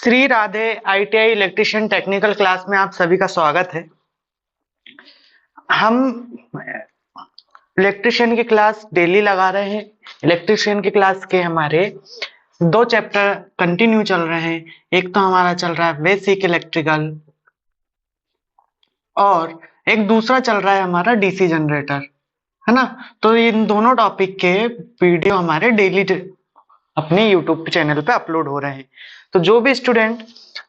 Shri Radhe ITI electrician technical class में आप सभी का स्वागत है। हम इलेक्ट्रिशियन की क्लास डेली लगा रहे हैं। इलेक्ट्रिशियन की क्लास के हमारे दो चैप्टर कंटिन्यू चल रहे हैं। एक तो हमारा चल रहा है बेसिक इलेक्ट्रिकल और एक दूसरा चल रहा है हमारा डीसी जनरेटर, है ना। तो इन दोनों टॉपिक के वीडियो हमारे डेली अपने यूट्यूब चैनल पे अपलोड हो रहे हैं। तो जो भी स्टूडेंट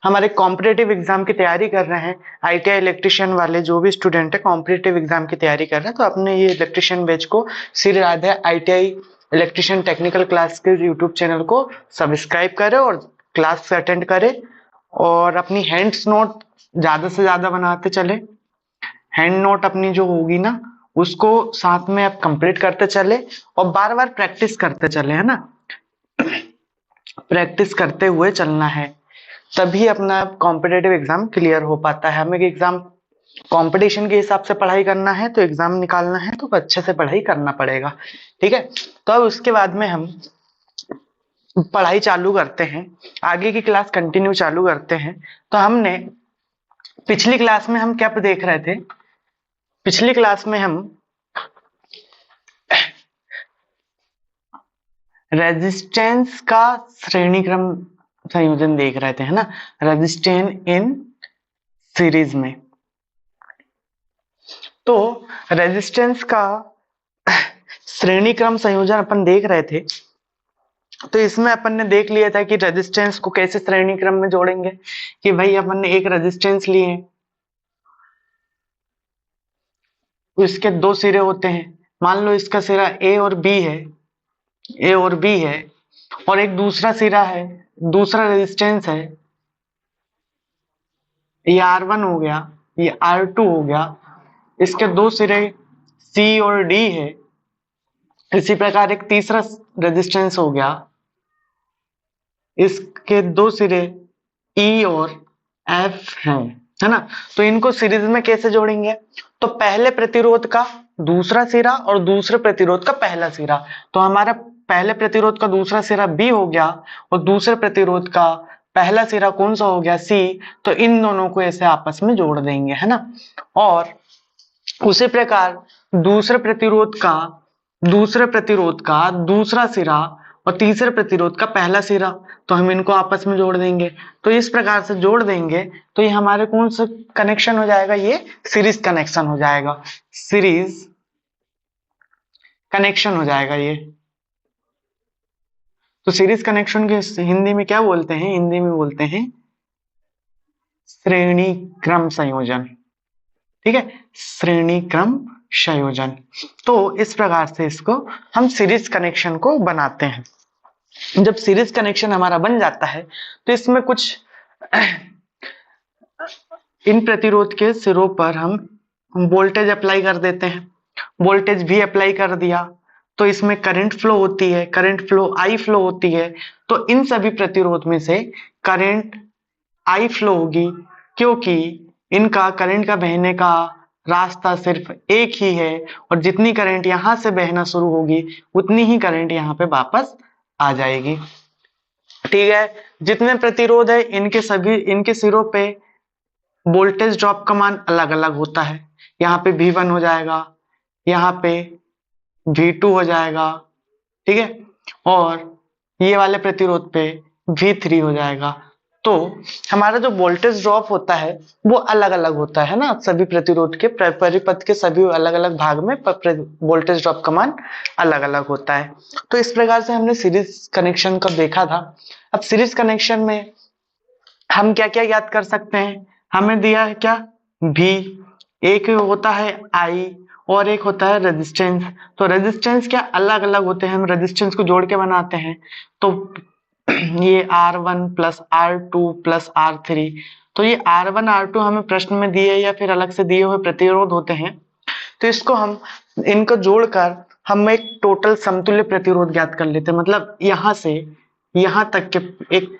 हमारे कॉम्पिटेटिव एग्जाम की तैयारी कर रहे हैं, आईटीआई इलेक्ट्रिशियन वाले जो भी स्टूडेंट है कॉम्पिटेटिव एग्जाम की तैयारी कर रहे हैं, तो अपने ये इलेक्ट्रिशियन बैच को Shri Radhe ITI electrician technical class के यूट्यूब चैनल को सब्सक्राइब करें और क्लास अटेंड करें और अपनी हैंड्स नोट ज्यादा से ज्यादा बनाते चले। हैंड नोट अपनी जो होगी ना उसको साथ में आप कंप्लीट करते चले और बार बार प्रैक्टिस करते चले, है ना। प्रैक्टिस करते हुए चलना है, तभी अपना कॉम्पिटेटिव एग्जाम क्लियर हो पाता है। हमें एग्जाम कंपटीशन के हिसाब से पढ़ाई करना है, तो एग्जाम निकालना है तो अच्छे से पढ़ाई करना पड़ेगा, ठीक है। तो अब उसके बाद में हम पढ़ाई चालू करते हैं, आगे की क्लास कंटिन्यू चालू करते हैं। तो हमने पिछली क्लास में हम क्या देख रहे थे? पिछली क्लास में हम रेजिस्टेंस का श्रेणी क्रम संयोजन देख रहे थे, है ना। रेजिस्टेंस इन सीरीज में, तो रेजिस्टेंस का श्रेणी क्रम संयोजन अपन देख रहे थे। तो इसमें अपन ने देख लिया था कि रेजिस्टेंस को कैसे श्रेणी क्रम में जोड़ेंगे। कि भाई अपन ने एक रेजिस्टेंस लिए, इसके दो सिरे होते हैं। मान लो इसका सिरा ए और बी है, ए और बी है, और एक दूसरा सिरा है, दूसरा रेजिस्टेंस है, ये R1 हो गया, ये R2 हो गया। इसके दो सिरे C और D है। इसी प्रकार एक तीसरा रेजिस्टेंस हो गया, इसके दो सिरे E और F हैं, है ना। तो इनको सीरीज में कैसे जोड़ेंगे? तो पहले प्रतिरोध का दूसरा सिरा और दूसरे प्रतिरोध का पहला सिरा। तो हमारा पहले प्रतिरोध का दूसरा सिरा B हो गया और दूसरे प्रतिरोध का पहला सिरा कौन सा हो गया? C। तो इन दोनों को ऐसे आपस में जोड़ देंगे, है ना। और उसी प्रकार दूसरे प्रतिरोध का दूसरा सिरा और तीसरे प्रतिरोध का पहला सिरा, तो हम इनको आपस में जोड़ देंगे। तो इस प्रकार से जोड़ देंगे तो ये हमारे कौन सा कनेक्शन हो जाएगा? ये सीरीज कनेक्शन हो जाएगा, सीरीज कनेक्शन हो जाएगा ये। तो सीरीज कनेक्शन के हिंदी में क्या बोलते हैं? हिंदी में बोलते हैं श्रेणी क्रम संयोजन, ठीक है, श्रेणी क्रम संयोजन। तो इस प्रकार से इसको हम सीरीज कनेक्शन को बनाते हैं। जब सीरीज कनेक्शन हमारा बन जाता है तो इसमें कुछ इन प्रतिरोध के सिरों पर हम वोल्टेज अप्लाई कर देते हैं। वोल्टेज भी अप्लाई कर दिया तो इसमें करंट फ्लो होती है, करंट फ्लो आई फ्लो होती है। तो इन सभी प्रतिरोध में से करंट आई फ्लो होगी, क्योंकि इनका करंट का बहने का रास्ता सिर्फ एक ही है और जितनी करंट यहां से बहना शुरू होगी उतनी ही करंट यहाँ पे वापस आ जाएगी, ठीक है। जितने प्रतिरोध है इनके सिरों पे वोल्टेज ड्रॉप का मान अलग अलग होता है। यहाँ पे V1 हो जाएगा, यहाँ पे V2 हो जाएगा, ठीक है, और ये वाले प्रतिरोध पे V3 हो जाएगा। तो हमारा जो वोल्टेज ड्रॉप होता है वो अलग अलग होता है ना। सभी प्रतिरोध के परिपथ के सभी अलग अलग भाग में वोल्टेज ड्रॉप का मान अलग अलग होता है। तो इस प्रकार से हमने सीरीज कनेक्शन को देखा था। अब सीरीज कनेक्शन में हम क्या क्या याद कर सकते हैं? हमें दिया है क्या? V, एक होता है I और एक होता है रेजिस्टेंस। तो रेजिस्टेंस क्या अलग अलग होते हैं, हम रेजिस्टेंस को जोड़ के बनाते हैं। तो ये R1 plus R2 plus R3, तो ये R1 R2 हमें प्रश्न में दिए या फिर अलग से दिए हुए प्रतिरोध होते हैं। तो इसको हम इनको जोड़कर हम एक टोटल समतुल्य प्रतिरोध ज्ञात कर लेते हैं। मतलब यहां से यहां तक के एक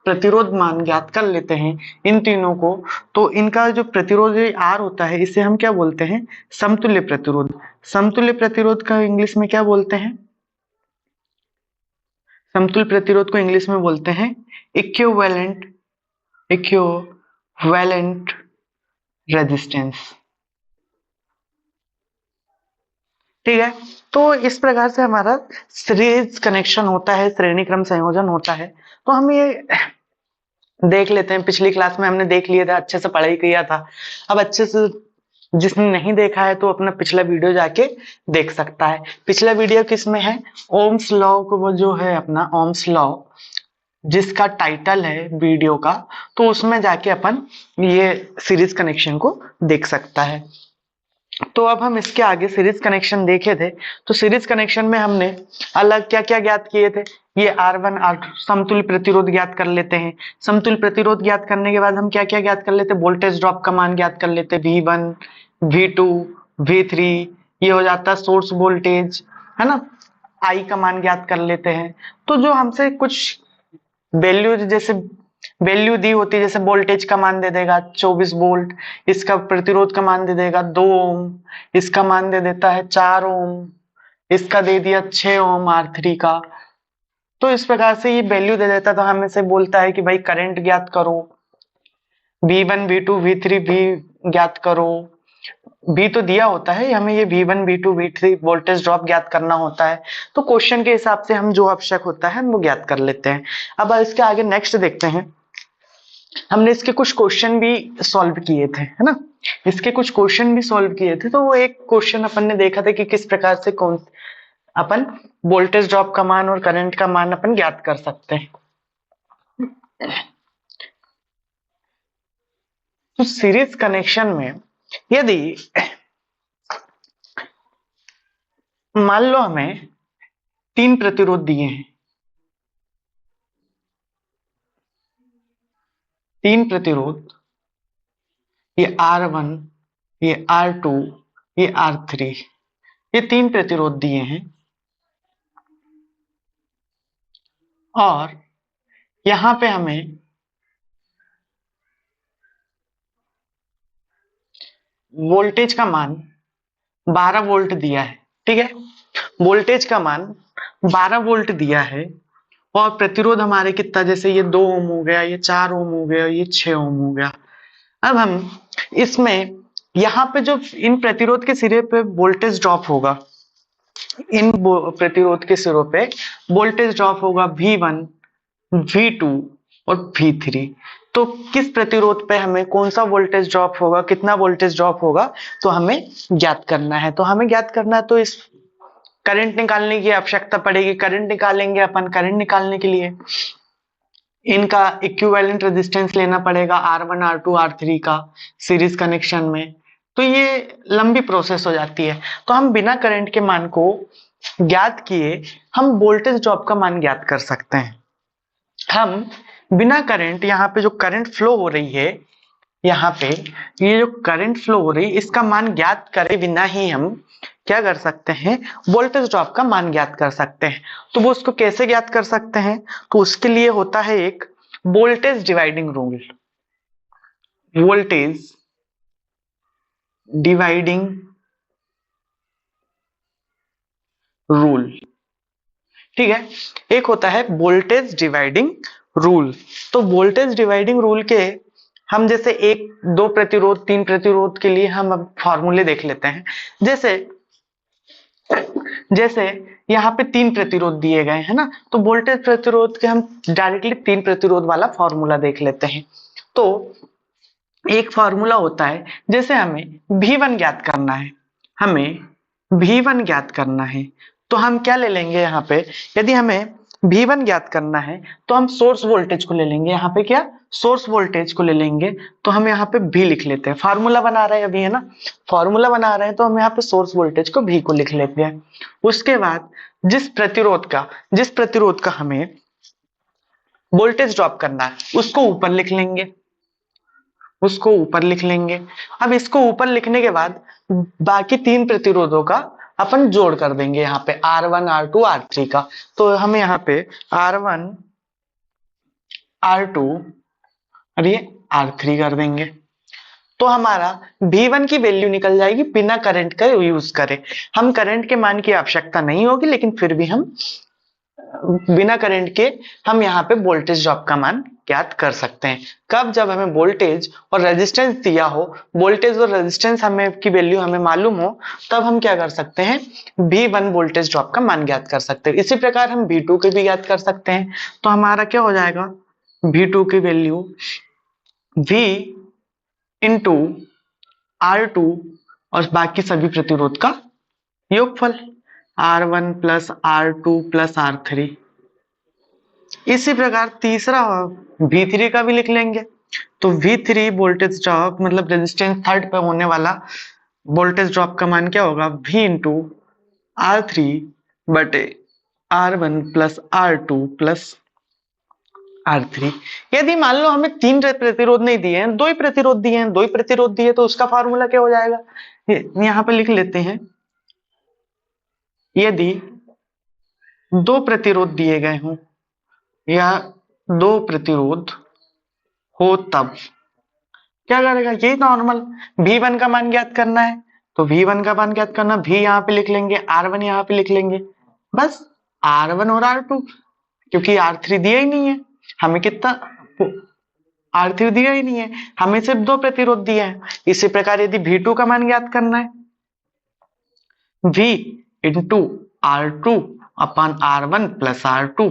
प्रतिरोध मान ज्ञात कर लेते हैं इन तीनों को। तो इनका जो प्रतिरोध R होता है इसे हम क्या बोलते हैं? समतुल्य प्रतिरोध। समतुल्य प्रतिरोध का इंग्लिश में क्या बोलते हैं? समतुल्य प्रतिरोध को इंग्लिश में बोलते हैं इक्विवेलेंट इक्विवेलेंट रेजिस्टेंस। ठीक है, तो इस प्रकार से हमारा सीरीज कनेक्शन होता है, श्रेणी क्रम संयोजन होता है। तो हम ये देख लेते हैं, पिछली क्लास में हमने देख लिया था, अच्छे से पढ़ाई किया था। अब अच्छे से जिसने नहीं देखा है तो अपना पिछला वीडियो जाके देख सकता है। पिछला वीडियो किस में है, ओम्स लॉ को, वो जो है अपना ओम्स लॉ जिसका टाइटल है वीडियो का, तो उसमें जाके अपन ये सीरीज कनेक्शन को देख सकता है। तो अब हम इसके आगे सीरीज कनेक्शन देखे थे, तो सीरीज कनेक्शन में हमने अलग क्या क्या ज्ञात किए थे, ये R1 R2 समतुल्य प्रतिरोध ज्ञात कर लेते हैं। समतुल्य प्रतिरोध ज्ञात करने के बाद हम क्या क्या ज्ञात कर लेते हैं, वोल्टेज ड्रॉप का मान ज्ञात कर लेते हैं, V1 V2 V3, ये हो जाता है सोर्स वोल्टेज, है ना, I का मान ज्ञात कर लेते हैं। तो जो हमसे कुछ वैल्यू जैसे वैल्यू दी होती है, जैसे वोल्टेज का मान दे देगा 24 वोल्ट, इसका प्रतिरोध का मान दे देगा 2 ओम, इसका मान दे देता है 4 ओम, इसका दे दिया 6 ओम R3 का। तो इस प्रकार से ये वैल्यू दे देता, तो हमें से बोलता है कि भाई करंट ज्ञात करो, V1 V2 V3 भी ज्ञात करो। V तो दिया होता है, हमें ये V1 V2 V3 voltage drop ज्ञात करना होता है। तो क्वेश्चन के हिसाब से हम जो आवश्यक होता है हम वो ज्ञात कर लेते हैं। अब इसके आगे नेक्स्ट देखते हैं, हमने इसके कुछ क्वेश्चन भी सॉल्व किए थे, है ना, इसके कुछ क्वेश्चन भी सॉल्व किए थे। तो वो एक क्वेश्चन अपन ने देखा था कि किस प्रकार से कौन अपन वोल्टेज ड्रॉप का मान और करंट का मान अपन ज्ञात कर सकते हैं। तो सीरीज कनेक्शन में यदि मान लो हमें 3 प्रतिरोध दिए हैं, 3 प्रतिरोध, ये R1, ये R2, ये R3, ये 3 प्रतिरोध दिए हैं, और यहां पे हमें वोल्टेज का मान 12 वोल्ट दिया है। ठीक है, वोल्टेज का मान 12 वोल्ट दिया है, और प्रतिरोध हमारे कितना, जैसे ये 2 ओम हो गया, ये 4 ओम हो गया, ये 6 ओम हो गया। अब हम इसमें यहाँ पे जो इन प्रतिरोध के सिरे पे वोल्टेज ड्रॉप होगा, इन प्रतिरोध के सिरों पे वोल्टेज ड्रॉप होगा V1 V2 और V3। तो किस प्रतिरोध पे हमें कौन सा वोल्टेज ड्रॉप होगा, कितना वोल्टेज ड्रॉप होगा, तो हमें ज्ञात करना है। तो हमें ज्ञात करना है, तो इस करंट निकालने की आवश्यकता पड़ेगी। करंट निकालेंगे अपन, करंट निकालने के लिए इनका इक्विवेलेंट रेजिस्टेंस लेना पड़ेगा, R1 R2 R3 का सीरीज कनेक्शन में। तो ये लंबी प्रोसेस हो जाती है। तो हम बिना करंट के मान को ज्ञात किए हम वोल्टेज ड्रॉप का मान ज्ञात कर सकते हैं। हम बिना करंट, यहाँ पे जो करंट फ्लो हो रही है, यहाँ पे ये जो करंट फ्लो हो रही है, इसका मान ज्ञात करे बिना ही हम क्या कर सकते हैं, वोल्टेज ड्रॉप का मान ज्ञात कर सकते हैं। तो वो उसको कैसे ज्ञात कर सकते हैं, तो उसके लिए होता है एक voltage dividing rule, voltage dividing rule. ठीक है, एक होता है वोल्टेज डिवाइडिंग रूल। तो वोल्टेज डिवाइडिंग रूल के हम जैसे 1 2 प्रतिरोध 3 प्रतिरोध के लिए हम अब फॉर्मूले देख लेते हैं। जैसे जैसे यहाँ पे 3 प्रतिरोध दिए गए हैं ना, तो वोल्टेज प्रतिरोध के हम डायरेक्टली 3 प्रतिरोध वाला फॉर्मूला देख लेते हैं। तो एक फॉर्मूला होता है, जैसे हमें V1 ज्ञात करना है, हमें V1 ज्ञात करना है, तो हम क्या ले लेंगे, यहाँ पे यदि हमें V1 ज्ञात करना है तो हम सोर्स वोल्टेज को ले लेंगे, यहाँ पे क्या सोर्स वोल्टेज को ले लेंगे। तो हम यहाँ पे V लिख लेते हैं, फार्मूला बना रहे हैं अभी, है ना, फार्मूला बना रहे हैं, तो हम यहाँ पे सोर्स वोल्टेज को V को लिख लेते हैं। उसके बाद जिस प्रतिरोध का हमें वोल्टेज ड्रॉप करना है उसको ऊपर लिख लेंगे, उसको ऊपर लिख लेंगे। अब इसको ऊपर लिखने के बाद बाकी 3 प्रतिरोधों का अपन जोड़ कर देंगे, यहाँ पे R1 R2 R3 का। तो हम यहाँ पे R1 R2 और ये R3 कर देंगे, तो हमारा V1 की वैल्यू निकल जाएगी बिना करंट का यूज करे। हम करंट के मान की आवश्यकता नहीं होगी, लेकिन फिर भी हम बिना करंट के हम यहाँ पे वोल्टेज ड्रॉप का मान ज्ञात कर सकते हैं। कब? जब हमें वोल्टेज और रेजिस्टेंस दिया हो, वोल्टेज और रेजिस्टेंस हमें की वैल्यू हमें मालूम हो, तब हम क्या कर सकते हैं, V1 वोल्टेज ड्रॉप का मान ज्ञात कर सकते हैं। इसी प्रकार हम V2 के भी ज्ञात कर सकते हैं। तो हमारा क्या हो जाएगा, V2 की वैल्यू V इंटू R2 और बाकी सभी प्रतिरोध का योगफल, R1 plus R2 plus R3। इसी प्रकार तीसरा V3 का भी लिख लेंगे। तो V3 वोल्टेज ड्रॉप मतलब रेजिस्टेंस थर्ड पे होने वाला वोल्टेज ड्रॉप का मान क्या होगा, V इंटू R3 बटे R1 plus R2 plus R3। यदि मान लो हमें 3 प्रतिरोध नहीं दिए हैं, 2 ही प्रतिरोध दिए हैं, 2 ही प्रतिरोध दिए, तो उसका फार्मूला क्या हो जाएगा, यहाँ पे लिख लेते हैं। यदि 2 प्रतिरोध दिए गए हों या 2 प्रतिरोध हो, तब क्या करेगा, यही नॉर्मल V1 का मान ज्ञात करना है। तो V1 का मान ज्ञात करना, V यहाँ पे लिख लेंगे, R1 यहाँ पे लिख लेंगे, बस R1 और R2, क्योंकि R3 दिया ही नहीं है हमें, कितना R3 दिया ही नहीं है हमें, सिर्फ 2 प्रतिरोध दिए हैं। इसी प्रकार यदि V2 का मान ज्ञात करना है, V इंटू R2 अपन R1 प्लस R2,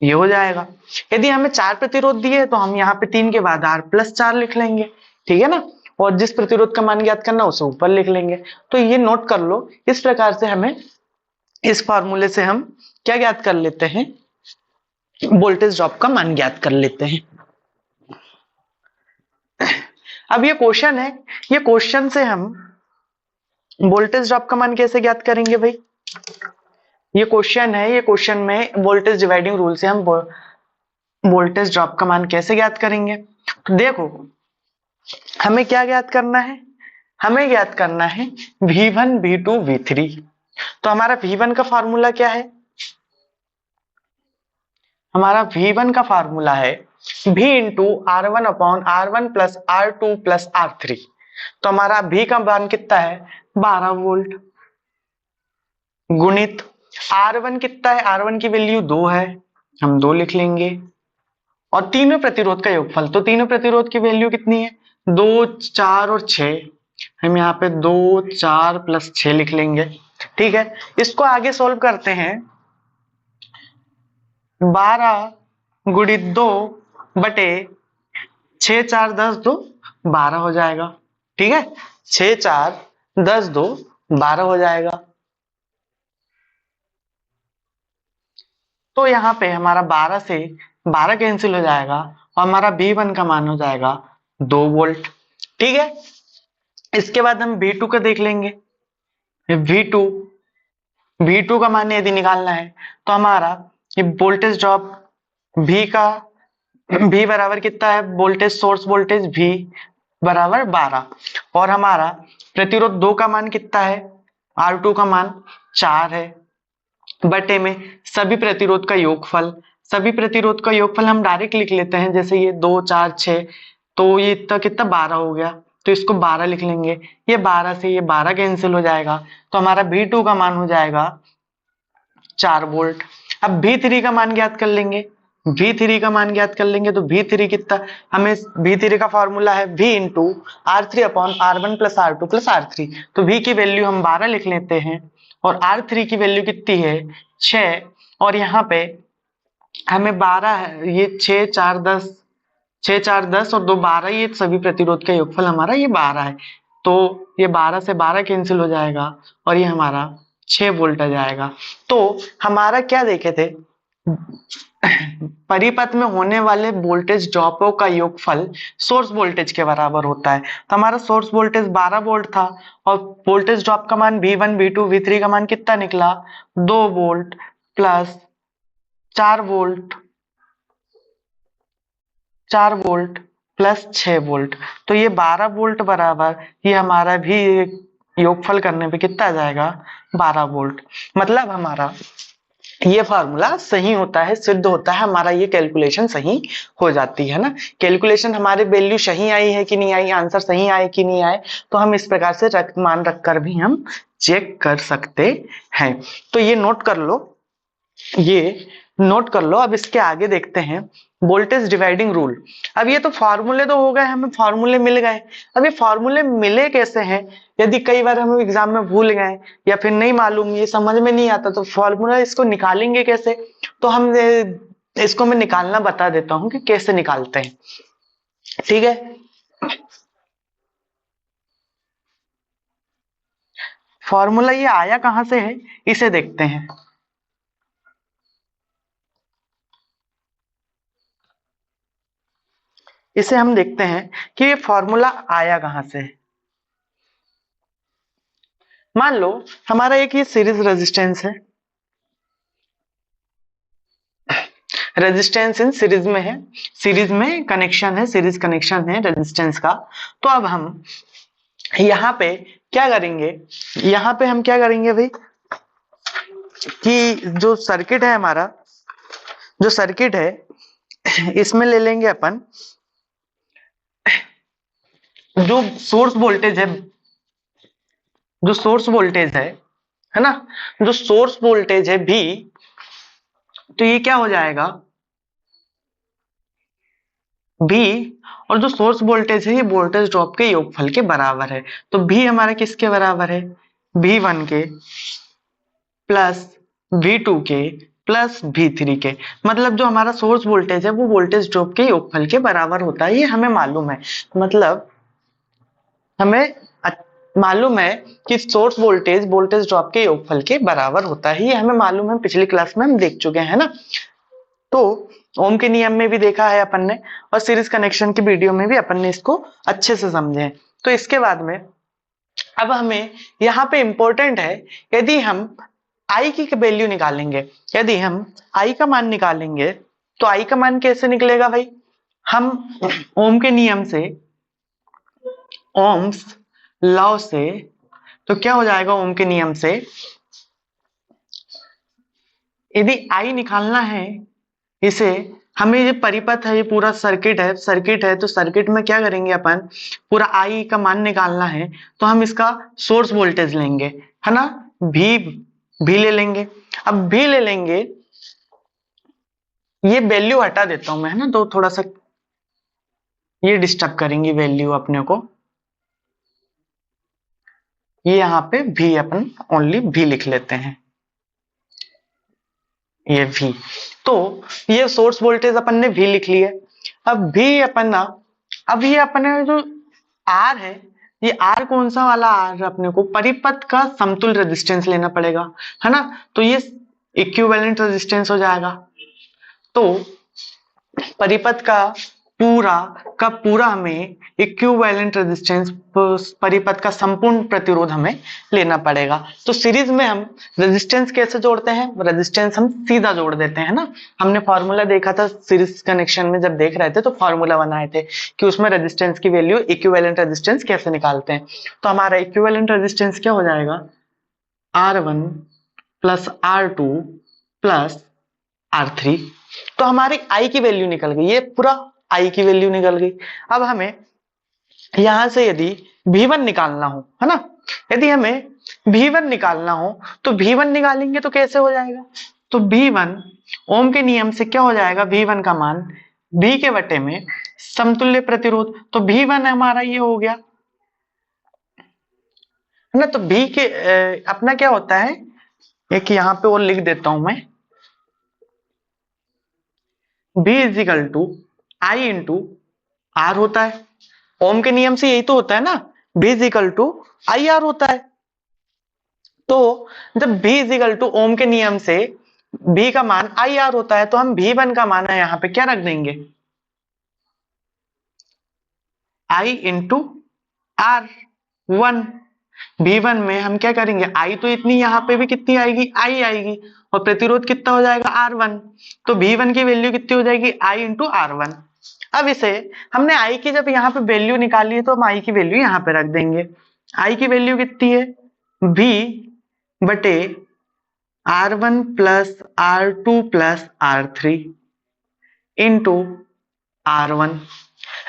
ये हो जाएगा। यदि हमें 4 प्रतिरोध दिए तो हम यहाँ पे 3 के बाद R प्लस 4 लिख लेंगे, ठीक है ना, और जिस प्रतिरोध का मान ज्ञात करना उसे ऊपर लिख लेंगे। तो ये नोट कर लो, इस प्रकार से हमें इस फॉर्मूले से हम क्या ज्ञात कर लेते हैं, वोल्टेज ड्रॉप का मान ज्ञात कर लेते हैं। अब ये क्वेश्चन है, ये क्वेश्चन से हम वोल्टेज ड्रॉप का मान कैसे ज्ञात करेंगे भाई, ये क्वेश्चन है, ये क्वेश्चन में वोल्टेज डिवाइडिंग रूल से हम वोल्टेज ड्रॉप का मान कैसे ज्ञात करेंगे। तो देखो हमें क्या ज्ञात करना है, हमें ज्ञात करना है V1 V2 V3। तो हमारा V1 का फार्मूला क्या है, हमारा V1 का फार्मूला है V into R1 upon R1 plus R2 plus R3। तो हमारा V का मान कितना है, 12 वोल्ट, गुणित R1 कितना है, R1 की वैल्यू 2 है, हम 2 लिख लेंगे, और तीनों प्रतिरोध का योगफल। तो तीनों प्रतिरोध की वैल्यू कितनी है, 2 4 और 6, हम यहाँ पे 2 4 प्लस 6 लिख लेंगे, ठीक है। इसको आगे सोल्व करते हैं, 12 गुणित 2 बटे 6 4 10 2 12 हो जाएगा, ठीक है, 6 4 10 2 12 हो जाएगा। तो यहाँ पे हमारा 12 से 12 कैंसिल हो जाएगा और हमारा V1 का मान हो जाएगा 2 वोल्ट, ठीक है। इसके बाद हम V2 का देख लेंगे, V2 का मान यदि निकालना है तो हमारा ये वोल्टेज ड्रॉप V का V बराबर कितना है, वोल्टेज सोर्स वोल्टेज V बराबर 12, और हमारा प्रतिरोध 2 का मान कितना है, R2 का मान 4 है, बटे में सभी प्रतिरोध का योगफल। सभी प्रतिरोध का योगफल हम डायरेक्ट लिख लेते हैं, जैसे ये 2 4 6, तो ये इतना कितना 12 हो गया, तो इसको 12 लिख लेंगे, ये 12 से ये 12 कैंसिल हो जाएगा, तो हमारा V2 का मान हो जाएगा 4 वोल्ट। अब V3 का मान ज्ञात कर लेंगे, V3 का मान ज्ञात कर लेंगे, तो V3 कितना, हमें V3 का फॉर्मूला है V into R3 upon R1 plus R2 plus R3। तो V की वैल्यू हम 12 लिख लेते हैं, और R3 की वैल्यू कितनी है 6, और यहाँ पे हमें 12 है, ये 6 4 10, 6 4 10 और 2 12, ये सभी प्रतिरोध का योगफल हमारा ये 12 है, तो ये 12 से 12 कैंसिल हो जाएगा और ये हमारा 6 वोल्ट आ जाएगा। तो हमारा क्या देखे थे, परिपथ में होने वाले वोल्टेज ड्रॉपों का योगफल सोर्स वोल्टेज के बराबर होता है। तो हमारा सोर्स वोल्टेज 12 वोल्ट था और वोल्टेज ड्रॉप का मान V1 V2 V3 का मान कितना निकला, 2 volt plus 4 volt, 4 volt plus 6 volt. तो ये 12 वोल्ट बराबर ये हमारा भी योगफल करने पे कितना आ जाएगा, 12 वोल्ट। मतलब हमारा ये फार्मूला सही होता है, सिद्ध होता है, हमारा ये कैलकुलेशन सही हो जाती है ना। कैलकुलेशन हमारे वैल्यू सही आई है कि नहीं आई, आंसर सही आए कि नहीं आए, तो हम इस प्रकार से मान रखकर भी हम चेक कर सकते हैं। तो ये नोट कर लो, ये नोट कर लो। अब इसके आगे देखते हैं वोल्टेज डिवाइडिंग रूल। अब ये तो फॉर्मूले तो हो गए, हमें फॉर्मूले मिल गए। अब ये फॉर्मूले मिले कैसे हैं? यदि कई बार हम एग्जाम में भूल गए या फिर नहीं मालूम, ये समझ में नहीं आता, तो फॉर्मूला इसको निकालेंगे कैसे? तो हम इसको मैं निकालना बता देता हूं कि कैसे निकालते हैं। ठीक है, फॉर्मूला ये आया कहां से है, इसे देखते हैं। इसे हम देखते हैं कि ये फॉर्मूला आया कहां से है। मान लो हमारा एक ये सीरीज रेजिस्टेंस है, रेजिस्टेंस इन सीरीज में है, सीरीज में कनेक्शन है, सीरीज कनेक्शन है रेजिस्टेंस का। तो अब हम यहाँ पे क्या करेंगे, यहाँ पे हम क्या करेंगे भाई, कि जो सर्किट है हमारा, जो सर्किट है इसमें ले लेंगे अपन जो सोर्स वोल्टेज है, जो सोर्स वोल्टेज है ना, जो सोर्स वोल्टेज है भी, तो ये क्या हो जाएगा भी, और जो सोर्स वोल्टेज है ये वोल्टेज ड्रॉप के योगफल के बराबर है। तो भी हमारा किसके बराबर है, V1 के प्लस V2 के प्लस V3 के। मतलब जो हमारा सोर्स वोल्टेज है वो वोल्टेज ड्रॉप के योगफल के बराबर होता है, ये हमें मालूम है। मतलब हमें मालूम है कि सोर्स वोल्टेज वोल्टेज ड्रॉप के योगफल के बराबर होता है, ये हमें मालूम है, पिछली क्लास में हम देख चुके हैं ना। तो ओम के नियम में भी देखा है अपन ने, और सीरीज कनेक्शन की वीडियो में भी अपन ने इसको अच्छे से समझे हैं। तो इसके बाद में अब हमें यहाँ पे इंपॉर्टेंट है, यदि हम आई की वैल्यू निकालेंगे, यदि हम आई का मान निकालेंगे तो आई का मान कैसे निकलेगा भाई, हम ओम के नियम से, ओम्स लॉ से, तो क्या हो जाएगा ओम के नियम से, यदि आई निकालना है, इसे हमें ये परिपथ है, ये पूरा सर्किट है, सर्किट है तो सर्किट में क्या करेंगे अपन, पूरा आई का मान निकालना है तो हम इसका सोर्स वोल्टेज लेंगे, है ना, भी ले लेंगे। अब भी ले लेंगे, ये वैल्यू हटा देता हूं मैं, है ना, तो थोड़ा सा ये डिस्टर्ब करेंगी वैल्यू अपने को, ये यहाँ पे भी अपन ओनली भी लिख लेते हैं, ये भी। तो ये सोर्स वोल्टेज अपन ने भी लिख लिया। अब भी अपन ना, अब ये अपने जो आर है, ये आर कौन सा वाला आर, अपने को परिपथ का समतुल्य रेजिस्टेंस लेना पड़ेगा, है ना। तो ये इक्विवेलेंट रेजिस्टेंस हो जाएगा। तो परिपथ का पूरा हमें इक्विवेलेंट रेजिस्टेंस, परिपथ का संपूर्ण प्रतिरोध हमें लेना पड़ेगा। तो सीरीज में हम रेजिस्टेंस कैसे जोड़ते हैं, रेजिस्टेंस हम सीधा जोड़ देते हैं ना। हमने फॉर्मूला देखा था सीरीज कनेक्शन में, जब देख रहे थे तो फॉर्मूला बनाए थे कि उसमें रेजिस्टेंस की वैल्यू, इक्विवेलेंट रेजिस्टेंस कैसे निकालते हैं। तो हमारा इक्विवेलेंट रेजिस्टेंस क्या हो जाएगा, R1 plus R2 plus R3। तो हमारी आई की वैल्यू निकल गई, ये पूरा आई की वैल्यू निकल गई। अब हमें यहां से यदि V1 निकालना हो, है ना, यदि हमें V1 निकालना हो तो V1 निकालेंगे तो कैसे हो जाएगा, तो V1 ओम के नियम से क्या हो जाएगा, V1 का मान V के वटे में समतुल्य प्रतिरोध। तो V1 हमारा ये हो गया, है ना। तो V के अपना क्या होता है, एक यहाँ पे और लिख देता हूं मैं, B is equal to I into R होता है। ओम के नियम से यही तो होता है ना, B is equal to I R होता है। तो जब B इजिकल टू ओम के नियम से B का मान आई आर होता है, तो हम V1 का मान है यहाँ पे क्या रख देंगे, आई इंटू आर वन। V1 में हम क्या करेंगे, आई तो इतनी यहाँ पे भी कितनी आएगी, आई आएगी, और प्रतिरोध कितना हो जाएगा R1। तो V1 की वैल्यू कितनी हो जाएगी, आई इंटू R1। अब इसे हमने आई की जब यहाँ पे वैल्यू निकाली है तो हम आई की वैल्यू यहाँ पे रख देंगे। आई की वैल्यू कितनी है, V बटे R1 plus R2 plus R3 into R1।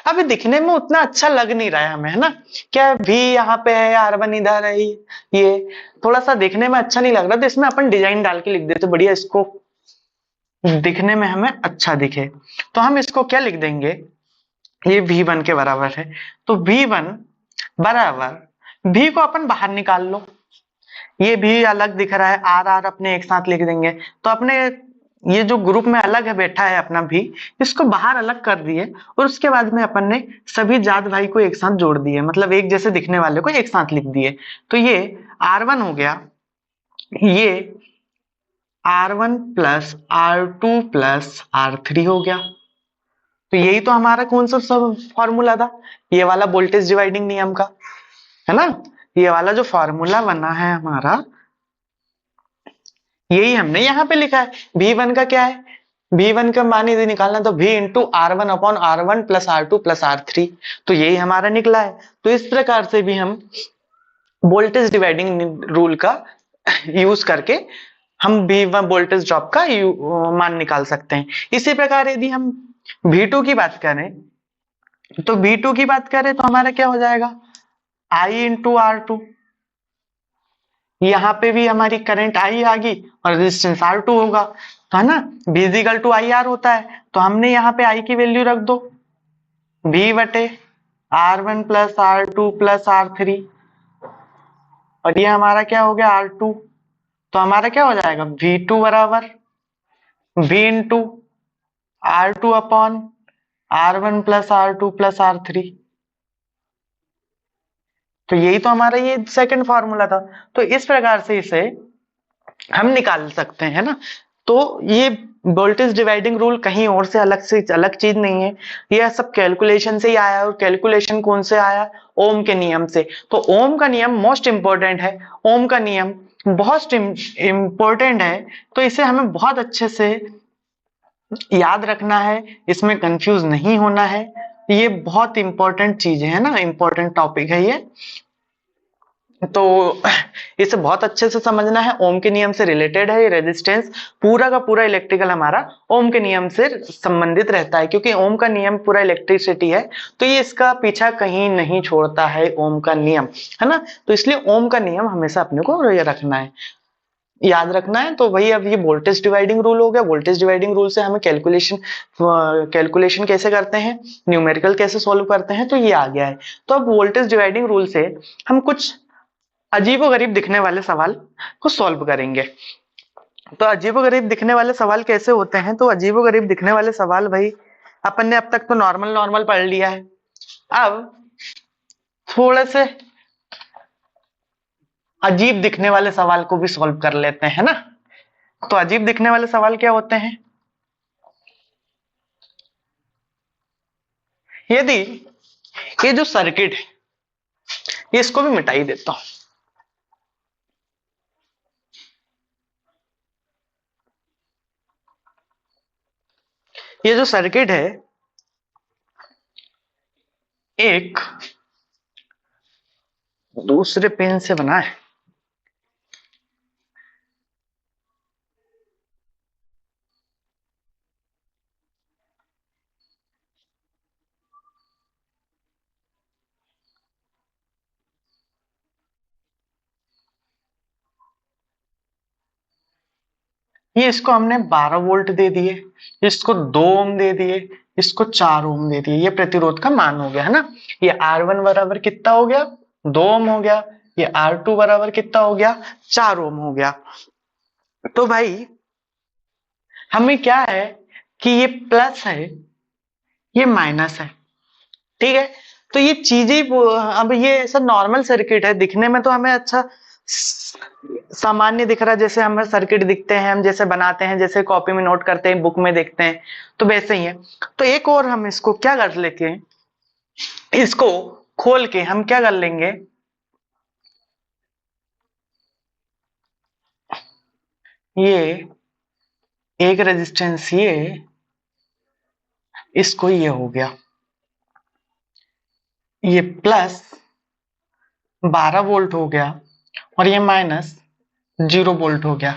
अभी दिखने में उतना अच्छा लग नहीं रहा है हमें, है ना, क्या V यहाँ पे है, R1 इधर है, ये थोड़ा सा देखने में अच्छा नहीं लग रहा, तो इसमें अपन डिजाइन डाल के लिख देते बढ़िया इसको, दिखने में हमें अच्छा दिखे। तो हम इसको क्या लिख देंगे, ये V1 के बराबर है, तो V1 बराबर, V को अपन बाहर निकाल लो, ये भी अलग दिख रहा है, आर आर अपने एक साथ लिख देंगे, तो अपने ये जो ग्रुप में अलग है बैठा है अपना भी, इसको बाहर अलग कर दिए, और उसके बाद में अपन ने सभी जात भाई को एक साथ जोड़ दिए, मतलब एक जैसे दिखने वाले को एक साथ लिख दिए। तो ये R1 हो गया, ये R1 plus R2 plus R3 हो गया। तो यही तो हमारा कौन सा सब फॉर्मूला था, ये वाला वोल्टेज डिवाइडिंग नियम का, है ना। ये वाला जो फॉर्मूला बना है हमारा, यही हमने यहाँ पे लिखा है। V1 का क्या है, V1 का मान यदि निकालना तो V into R1 upon R1 plus R2 plus R3, तो यही हमारा निकला है। तो इस प्रकार से भी हम वोल्टेज डिवाइडिंग रूल का यूज करके हम V1 वोल्टेज ड्रॉप का मान निकाल सकते हैं। इसी प्रकार यदि हम V2 की बात करें, तो V2 की बात करें तो हमारा क्या हो जाएगा, I इंटू R2, यहाँ पे भी हमारी करंट I आ गई और रेजिस्टेंस R2 होगा, तो है ना, V इक्वल टू IR होता है, तो हमने यहाँ पे I की वैल्यू रख दो V बटे R1 plus R2 plus R3, और ये हमारा क्या हो गया R2, तो हमारा क्या हो जाएगा V2 बराबर V into R2 upon R1 plus R2 plus R3। तो यही तो हमारा ये सेकंड फॉर्मूला था। तो इस प्रकार से इसे हम निकाल सकते हैं ना। तो ये वोल्टेज डिवाइडिंग रूल कहीं और से अलग चीज नहीं है, यह सब कैलकुलेशन से ही आया, और कैलकुलेशन कौन से आया, ओम के नियम से। तो ओम का नियम मोस्ट इंपॉर्टेंट है, ओम का नियम बहुत इंपॉर्टेंट है, तो इसे हमें बहुत अच्छे से याद रखना है, इसमें कंफ्यूज नहीं होना है। ये बहुत इंपॉर्टेंट चीज है ना, इंपॉर्टेंट टॉपिक है ये, तो इसे बहुत अच्छे से समझना है। ओम के नियम से रिलेटेड है ये रेजिस्टेंस, पूरा का पूरा इलेक्ट्रिकल हमारा ओम के नियम से संबंधित रहता है, क्योंकि ओम का नियम पूरा इलेक्ट्रिसिटी है, तो ये इसका पीछा कहीं नहीं छोड़ता है ओम का नियम, है ना। तो इसलिए ओम का नियम हमेशा अपने को ये रखना है, याद रखना है। तो वही अब ये वोल्टेज डिवाइडिंग रूल हो गया। वोल्टेज डिवाइडिंग रूल से हमें कैलकुलेशन कैसे करते हैं, न्यूमेरिकल कैसे सॉल्व करते हैं, तो ये आ गया है। तो अब वोल्टेज डिवाइडिंग रूल से हम कुछ अजीबोगरीब दिखने वाले सवाल को सॉल्व करेंगे। तो अजीबोगरीब दिखने वाले सवाल कैसे होते हैं, तो अजीबोगरीब दिखने वाले सवाल भाई अपन ने अब तक तो नॉर्मल नॉर्मल पढ़ लिया है, अब थोड़े से अजीब दिखने वाले सवाल को भी सॉल्व कर लेते हैं ना। तो अजीब दिखने वाले सवाल क्या होते हैं, यदि ये जो सर्किट है इसको भी मिटा ही देता हूं, ये जो सर्किट है एक दूसरे पेन से बना है, ये इसको हमने 12 वोल्ट दे दिए, इसको 2 ओम दे दिए, इसको 4 ओम दे दिए, ये प्रतिरोध का मान हो गया, है ना। ये R1 बराबर कितना हो गया, 2 ओम हो गया, ये R2 बराबर कितना हो गया, 4 ओम हो गया। तो भाई हमें क्या है कि ये प्लस है, ये माइनस है, ठीक है। तो ये चीजें अब ये ऐसा नॉर्मल सर्किट है, दिखने में तो हमें अच्छा सामान्य दिख रहा है, जैसे हमें सर्किट दिखते हैं, हम जैसे बनाते हैं, जैसे कॉपी में नोट करते हैं, बुक में देखते हैं, तो वैसे ही है। तो एक और हम इसको क्या कर लेते हैं, इसको खोल के हम क्या कर लेंगे, ये एक रेजिस्टेंस, ये इसको ये हो गया, ये प्लस 12 वोल्ट हो गया, और ये माइनस 0 वोल्ट हो गया।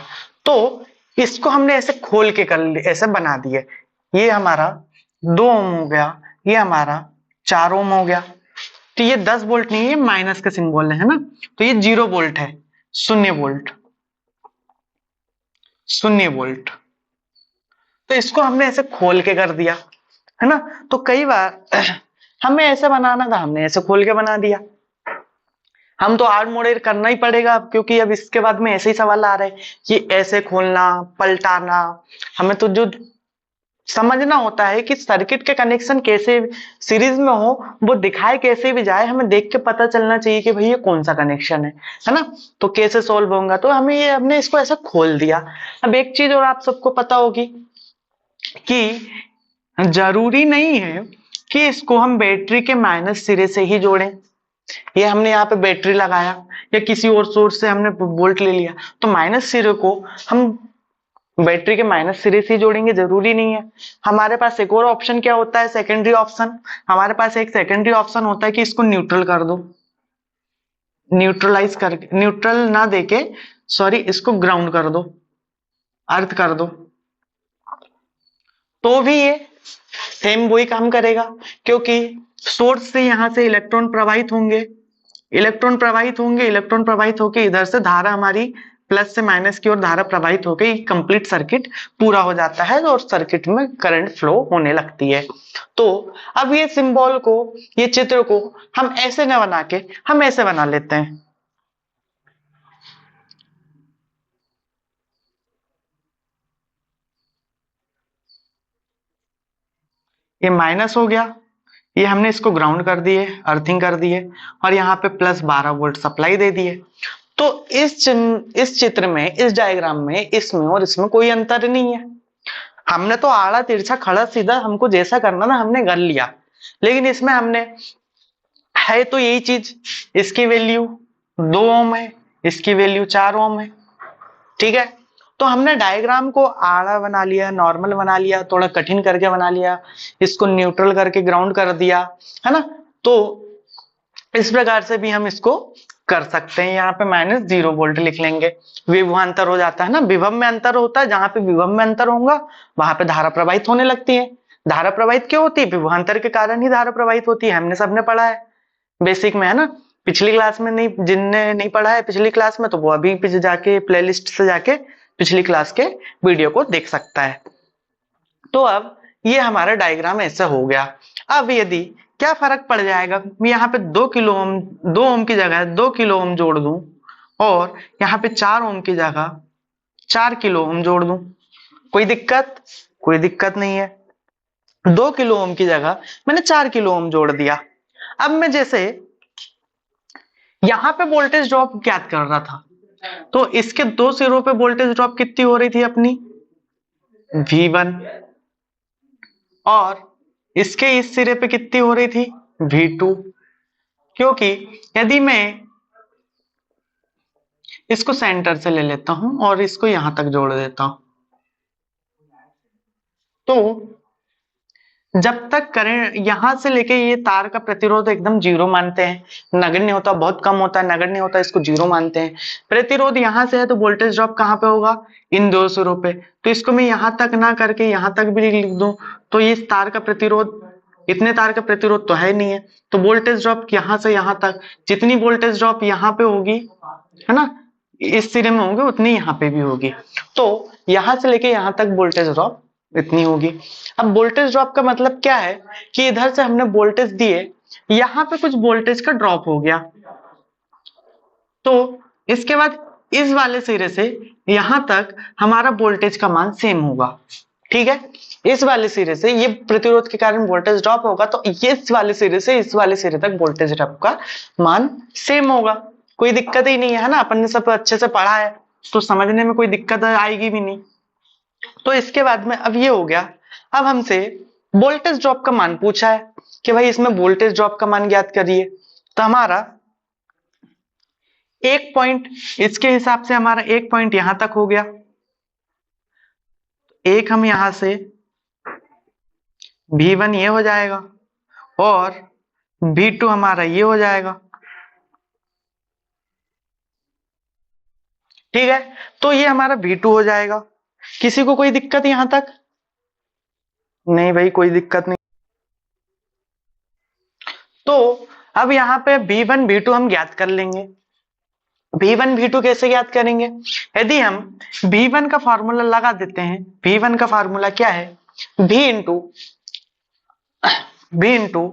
तो इसको हमने ऐसे खोल के कर लिया, ऐसे बना दिए, ये हमारा 2 ओम हो गया, ये हमारा 4 ओम हो गया। तो ये 10 वोल्ट नहीं है, माइनस का सिंबल है ना, तो ये 0 वोल्ट है, 0 वोल्ट, 0 वोल्ट। तो इसको हमने ऐसे खोल के कर दिया, है ना। तो कई बार हमें ऐसे बनाना था, हमने ऐसे खोल के बना दिया। हम तो आड़ मोड़े करना ही पड़ेगा अब, क्योंकि अब इसके बाद में ऐसे ही सवाल आ रहे हैं कि ऐसे खोलना, पलटाना। हमें तो जो समझना होता है कि सर्किट के कनेक्शन कैसे सीरीज में हो, वो दिखाए कैसे भी जाए, हमें देख के पता चलना चाहिए कि भाई ये कौन सा कनेक्शन है ना। तो कैसे सोल्व होगा, तो हमें ये हमने इसको ऐसा खोल दिया। अब एक चीज और आप सबको पता होगी कि जरूरी नहीं है कि इसको हम बैटरी के माइनस सिरे से ही जोड़ें। ये हमने यहाँ पे बैटरी लगाया या किसी और सोर्स से हमने वोल्ट ले लिया, तो माइनस सिरे को हम बैटरी के माइनस सिरे से ही जोड़ेंगे, जरूरी नहीं है। हमारे पास एक और ऑप्शन क्या होता है, सेकेंडरी ऑप्शन। हमारे पास एक सेकेंडरी ऑप्शन होता है कि इसको न्यूट्रल कर दो, न्यूट्रलाइज करके, न्यूट्रल ना देके सॉरी, इसको ग्राउंड कर दो, अर्थ कर दो, तो भी ये सेम वही काम करेगा। क्योंकि सोर्स से यहां से इलेक्ट्रॉन प्रवाहित होंगे, इलेक्ट्रॉन प्रवाहित होंगे, इलेक्ट्रॉन प्रवाहित होकर इधर से धारा हमारी प्लस से माइनस की ओर धारा प्रवाहित होकर कंप्लीट सर्किट पूरा हो जाता है और सर्किट में करंट फ्लो होने लगती है। तो अब ये सिंबल को, ये चित्र को हम ऐसे न बना के हम ऐसे बना लेते हैं। ये माइनस हो गया, ये हमने इसको ग्राउंड कर दिए, अर्थिंग कर दिए, और यहाँ पे प्लस 12 वोल्ट सप्लाई दे दिए। तो इस चित्र में, इस डायग्राम में, इसमें और इसमें कोई अंतर नहीं है। हमने तो आड़ा तिरछा खड़ा सीधा हमको जैसा करना था हमने कर लिया, लेकिन इसमें हमने है तो यही चीज, इसकी वैल्यू 2 ओम है, इसकी वैल्यू 4 ओम है, ठीक है। तो हमने डायग्राम को आड़ा बना लिया, नॉर्मल बना लिया, थोड़ा कठिन करके बना लिया, इसको न्यूट्रल करके ग्राउंड कर दिया, है ना। तो इस प्रकार से भी हम इसको कर सकते हैं। यहाँ पे -0 वोल्ट लिख लेंगे, विभवांतर हो जाता है ना, विभव में अंतर होता है, जहां पे विभव में अंतर होगा वहां पे धारा प्रवाहित होने लगती है। धारा प्रवाहित क्यों होती है, विभवांतर के कारण ही धारा प्रवाहित होती है, हमने सबने पढ़ा है बेसिक में, है ना। पिछली क्लास में नहीं, जिनने नहीं पढ़ा है पिछली क्लास में, तो वो अभी पीछे जाके प्लेलिस्ट से जाके पिछली क्लास के वीडियो को देख सकता है। तो अब ये हमारा डायग्राम ऐसा हो गया। अब यदि क्या फर्क पड़ जाएगा, मैं यहाँ पे 2 किलो ओम, 2 ओम की जगह 2 किलो ओम जोड़ दूं, और यहाँ पे 4 ओम की जगह 4 किलो ओम जोड़ दूं, कोई दिक्कत? कोई दिक्कत नहीं है। 2 किलो ओम की जगह मैंने 4 किलो ओम जोड़ दिया। अब मैं जैसे यहाँ पे वोल्टेज ड्रॉप ज्ञात कर रहा था, तो इसके दो सिरों पे वोल्टेज ड्रॉप कितनी हो रही थी अपनी, V1, और इसके इस सिरे पे कितनी हो रही थी, V2। क्योंकि यदि मैं इसको सेंटर से ले लेता हूं और इसको यहां तक जोड़ देता हूं, तो जब तक करंट यहां से लेके ये तार का प्रतिरोध एकदम 0 मानते हैं, नगण्य होता, बहुत कम होता है, नगण्य होता है, इसको 0 मानते हैं। प्रतिरोध यहां से है तो वोल्टेज ड्रॉप कहां पे होगा, इन दो सिरों पे। तो इसको मैं यहां तक ना करके यहां तक भी लिख दूं, तो ये तार का प्रतिरोध, इतने तार का प्रतिरोध तो है नहीं है, तो वोल्टेज ड्रॉप यहां से यहां तक, जितनी वोल्टेज ड्रॉप यहाँ पे होगी, है ना, इस सिरे में होगी, उतनी यहाँ पे भी होगी। तो यहां से लेके यहां तक वोल्टेज ड्रॉप इतनी होगी। अब वोल्टेज ड्रॉप का मतलब क्या है कि इधर से हमने वोल्टेज दिए, यहां पे कुछ वोल्टेज का ड्रॉप हो गया, तो इसके बाद इस वाले सिरे से यहां तक हमारा वोल्टेज का मान सेम होगा, ठीक है। इस वाले सिरे से ये प्रतिरोध के कारण वोल्टेज ड्रॉप होगा, तो ये इस वाले सिरे से इस वाले सिरे तक वोल्टेज ड्रॉप का मान सेम होगा, कोई दिक्कत ही नहीं है ना। अपन ने सब अच्छे से पढ़ा है, तो समझने में कोई दिक्कत आएगी भी नहीं। तो इसके बाद में अब ये हो गया। अब हमसे वोल्टेज ड्रॉप का मान पूछा है कि भाई इसमें वोल्टेज ड्रॉप का मान ज्ञात करिए, तो हमारा एक पॉइंट, इसके हिसाब से हमारा एक पॉइंट यहां तक हो गया, एक हम यहां से V1 ये हो जाएगा और V2 हमारा ये हो जाएगा, ठीक है। तो ये हमारा V2 हो जाएगा। किसी को कोई दिक्कत यहां तक? नहीं भाई, कोई दिक्कत नहीं। तो अब यहाँ पे V1 V2 हम ज्ञात कर लेंगे। V1 V2 कैसे याद करेंगे? यदि हम V1 का फॉर्मूला लगा देते हैं, V1 का फॉर्मूला क्या है? V इंटू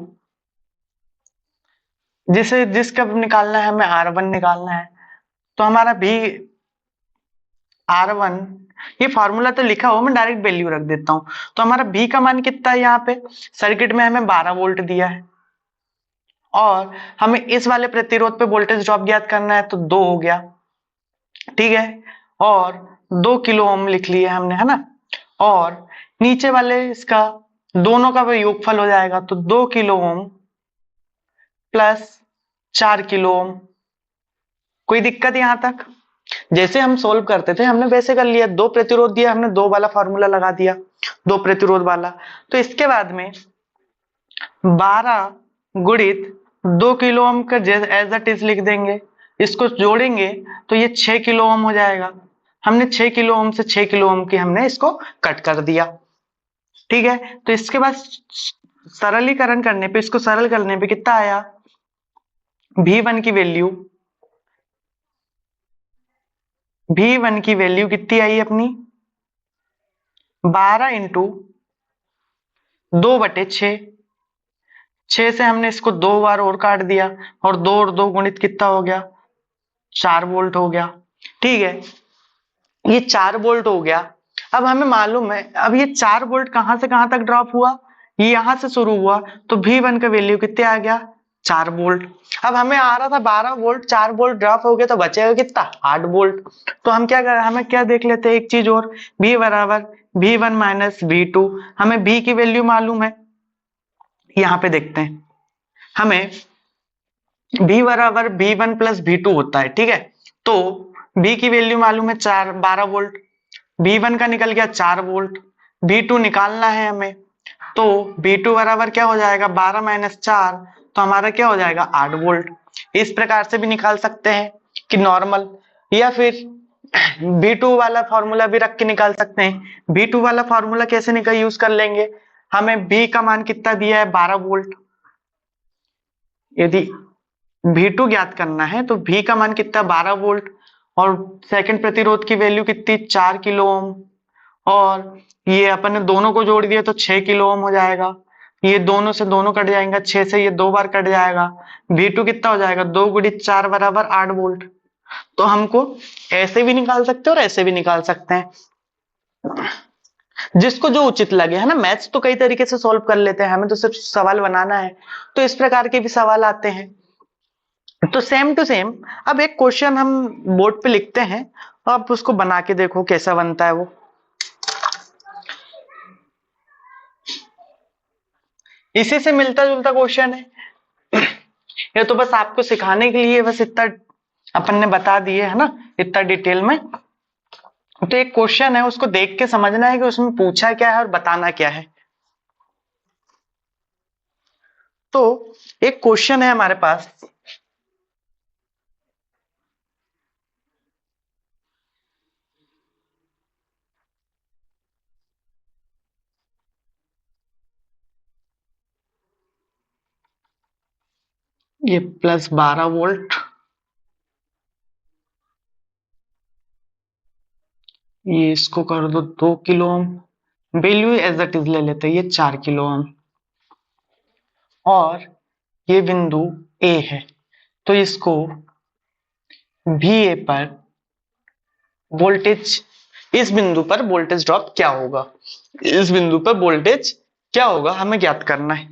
जिसका निकालना है हमें R1 निकालना है, तो हमारा R1, ये फॉर्मूला तो लिखा हो, मैं डायरेक्ट वैल्यू रख देता हूं। तो हमारा V का मान कितना है? यहाँ पे सर्किट में हमें 12 वोल्ट दिया है और हमें इस वाले प्रतिरोध पे वोल्टेज ड्रॉप ज्ञात करना है, तो 2 हो गया, ठीक है। और 2 किलो ओम लिख लिए हमने, है ना। और नीचे वाले इसका दोनों का भी योगफल हो जाएगा, तो 2 kilo ohm plus 4 kilo ohm. कोई दिक्कत यहां तक? जैसे हम सोल्व करते थे हमने वैसे कर लिया, 2 प्रतिरोध दिया हमने, 2 वाला फॉर्मूला लगा दिया, 2 प्रतिरोध वाला। तो इसके बाद में 12 गुणित 2 किलो ओम का एज इट इज लिख देंगे, इसको जोड़ेंगे तो ये 6 किलो ओम हो जाएगा। हमने 6 किलो ओम से 6 किलो ओम की हमने इसको कट कर दिया, ठीक है। तो इसके बाद सरलीकरण करने पे, इसको सरल करने पे कितना आया? V1 की वैल्यू, V1 की वैल्यू कितनी आई अपनी? 12 इंटू 2/6, 6 से हमने इसको 2 बार और काट दिया, और 2 और 2 गुणित कितना हो गया? 4 वोल्ट हो गया, ठीक है। ये 4 वोल्ट हो गया। अब हमें मालूम है, अब ये 4 वोल्ट कहां से कहां तक ड्रॉप हुआ? ये यहां से शुरू हुआ, तो V1 का वैल्यू कितने आ गया? 4 वोल्ट। अब हमें आ रहा था 12 वोल्ट, 4 वोल्ट ड्रॉप हो गया, तो बचेगा कितना? 8 वोल्ट। तो हम क्या कर, हमें क्या देख लेते हैं एक चीज और, V बराबर V1 माइनस V2। हमें V की वैल्यू मालूम है, यहाँ पे देखते हैं, हमें V बराबर V1 प्लस V2 होता है, ठीक है। तो V की वैल्यू मालूम है 12 वोल्ट, V1 का निकल गया 4 वोल्ट, V2 निकालना है हमें, तो V2 बराबर क्या हो जाएगा? 12 माइनस 4, तो हमारा क्या हो जाएगा? 8 वोल्ट। इस प्रकार से भी निकाल सकते हैं कि नॉर्मल, या फिर V2 वाला फॉर्मूला भी रख के निकाल सकते हैं। V2 वाला फॉर्मूला कैसे निकाल यूज कर लेंगे? हमें V का मान कितना दिया है? 12 वोल्ट। यदि V2 ज्ञात करना है तो V का मान कितना? 12 वोल्ट। और सेकंड प्रतिरोध की वैल्यू कितनी? 4 किलो ओम। और ये अपन ने दोनों को जोड़ दिया तो 6 किलो ओम हो जाएगा। ये दोनों से दोनों कट जाएगा, 6 से ये 2 बार कट जाएगा। V2 कितना हो जाएगा? 2 गुणित 4 बराबर 8 वोल्ट। तो हमको ऐसे भी निकाल सकते हैं और ऐसे भी निकाल सकते हैं, जिसको जो उचित लगे, है ना। मैथ्स तो कई तरीके से सॉल्व कर लेते हैं, हमें तो सिर्फ सवाल बनाना है, तो इस प्रकार के भी सवाल आते हैं। तो सेम टू सेम अब एक क्वेश्चन हम बोर्ड पे लिखते हैं, आप उसको बना के देखो कैसा बनता है वो। इसी से मिलता जुलता क्वेश्चन है, ये तो बस आपको सिखाने के लिए बस इतना अपन ने बता दिए, है ना, इतना डिटेल में। तो एक क्वेश्चन है, उसको देख के समझना है कि उसमें पूछा क्या है और बताना क्या है। तो एक क्वेश्चन है हमारे पास, ये प्लस 12 वोल्ट, ये इसको कर दो 2 kilo ohm, value as it is ले लेते हैं, ये 4 किलो ओम, और ये बिंदु ए है, तो इसको VA पर वोल्टेज, इस बिंदु पर वोल्टेज ड्रॉप क्या होगा, इस बिंदु पर वोल्टेज क्या होगा हमें ज्ञात करना है,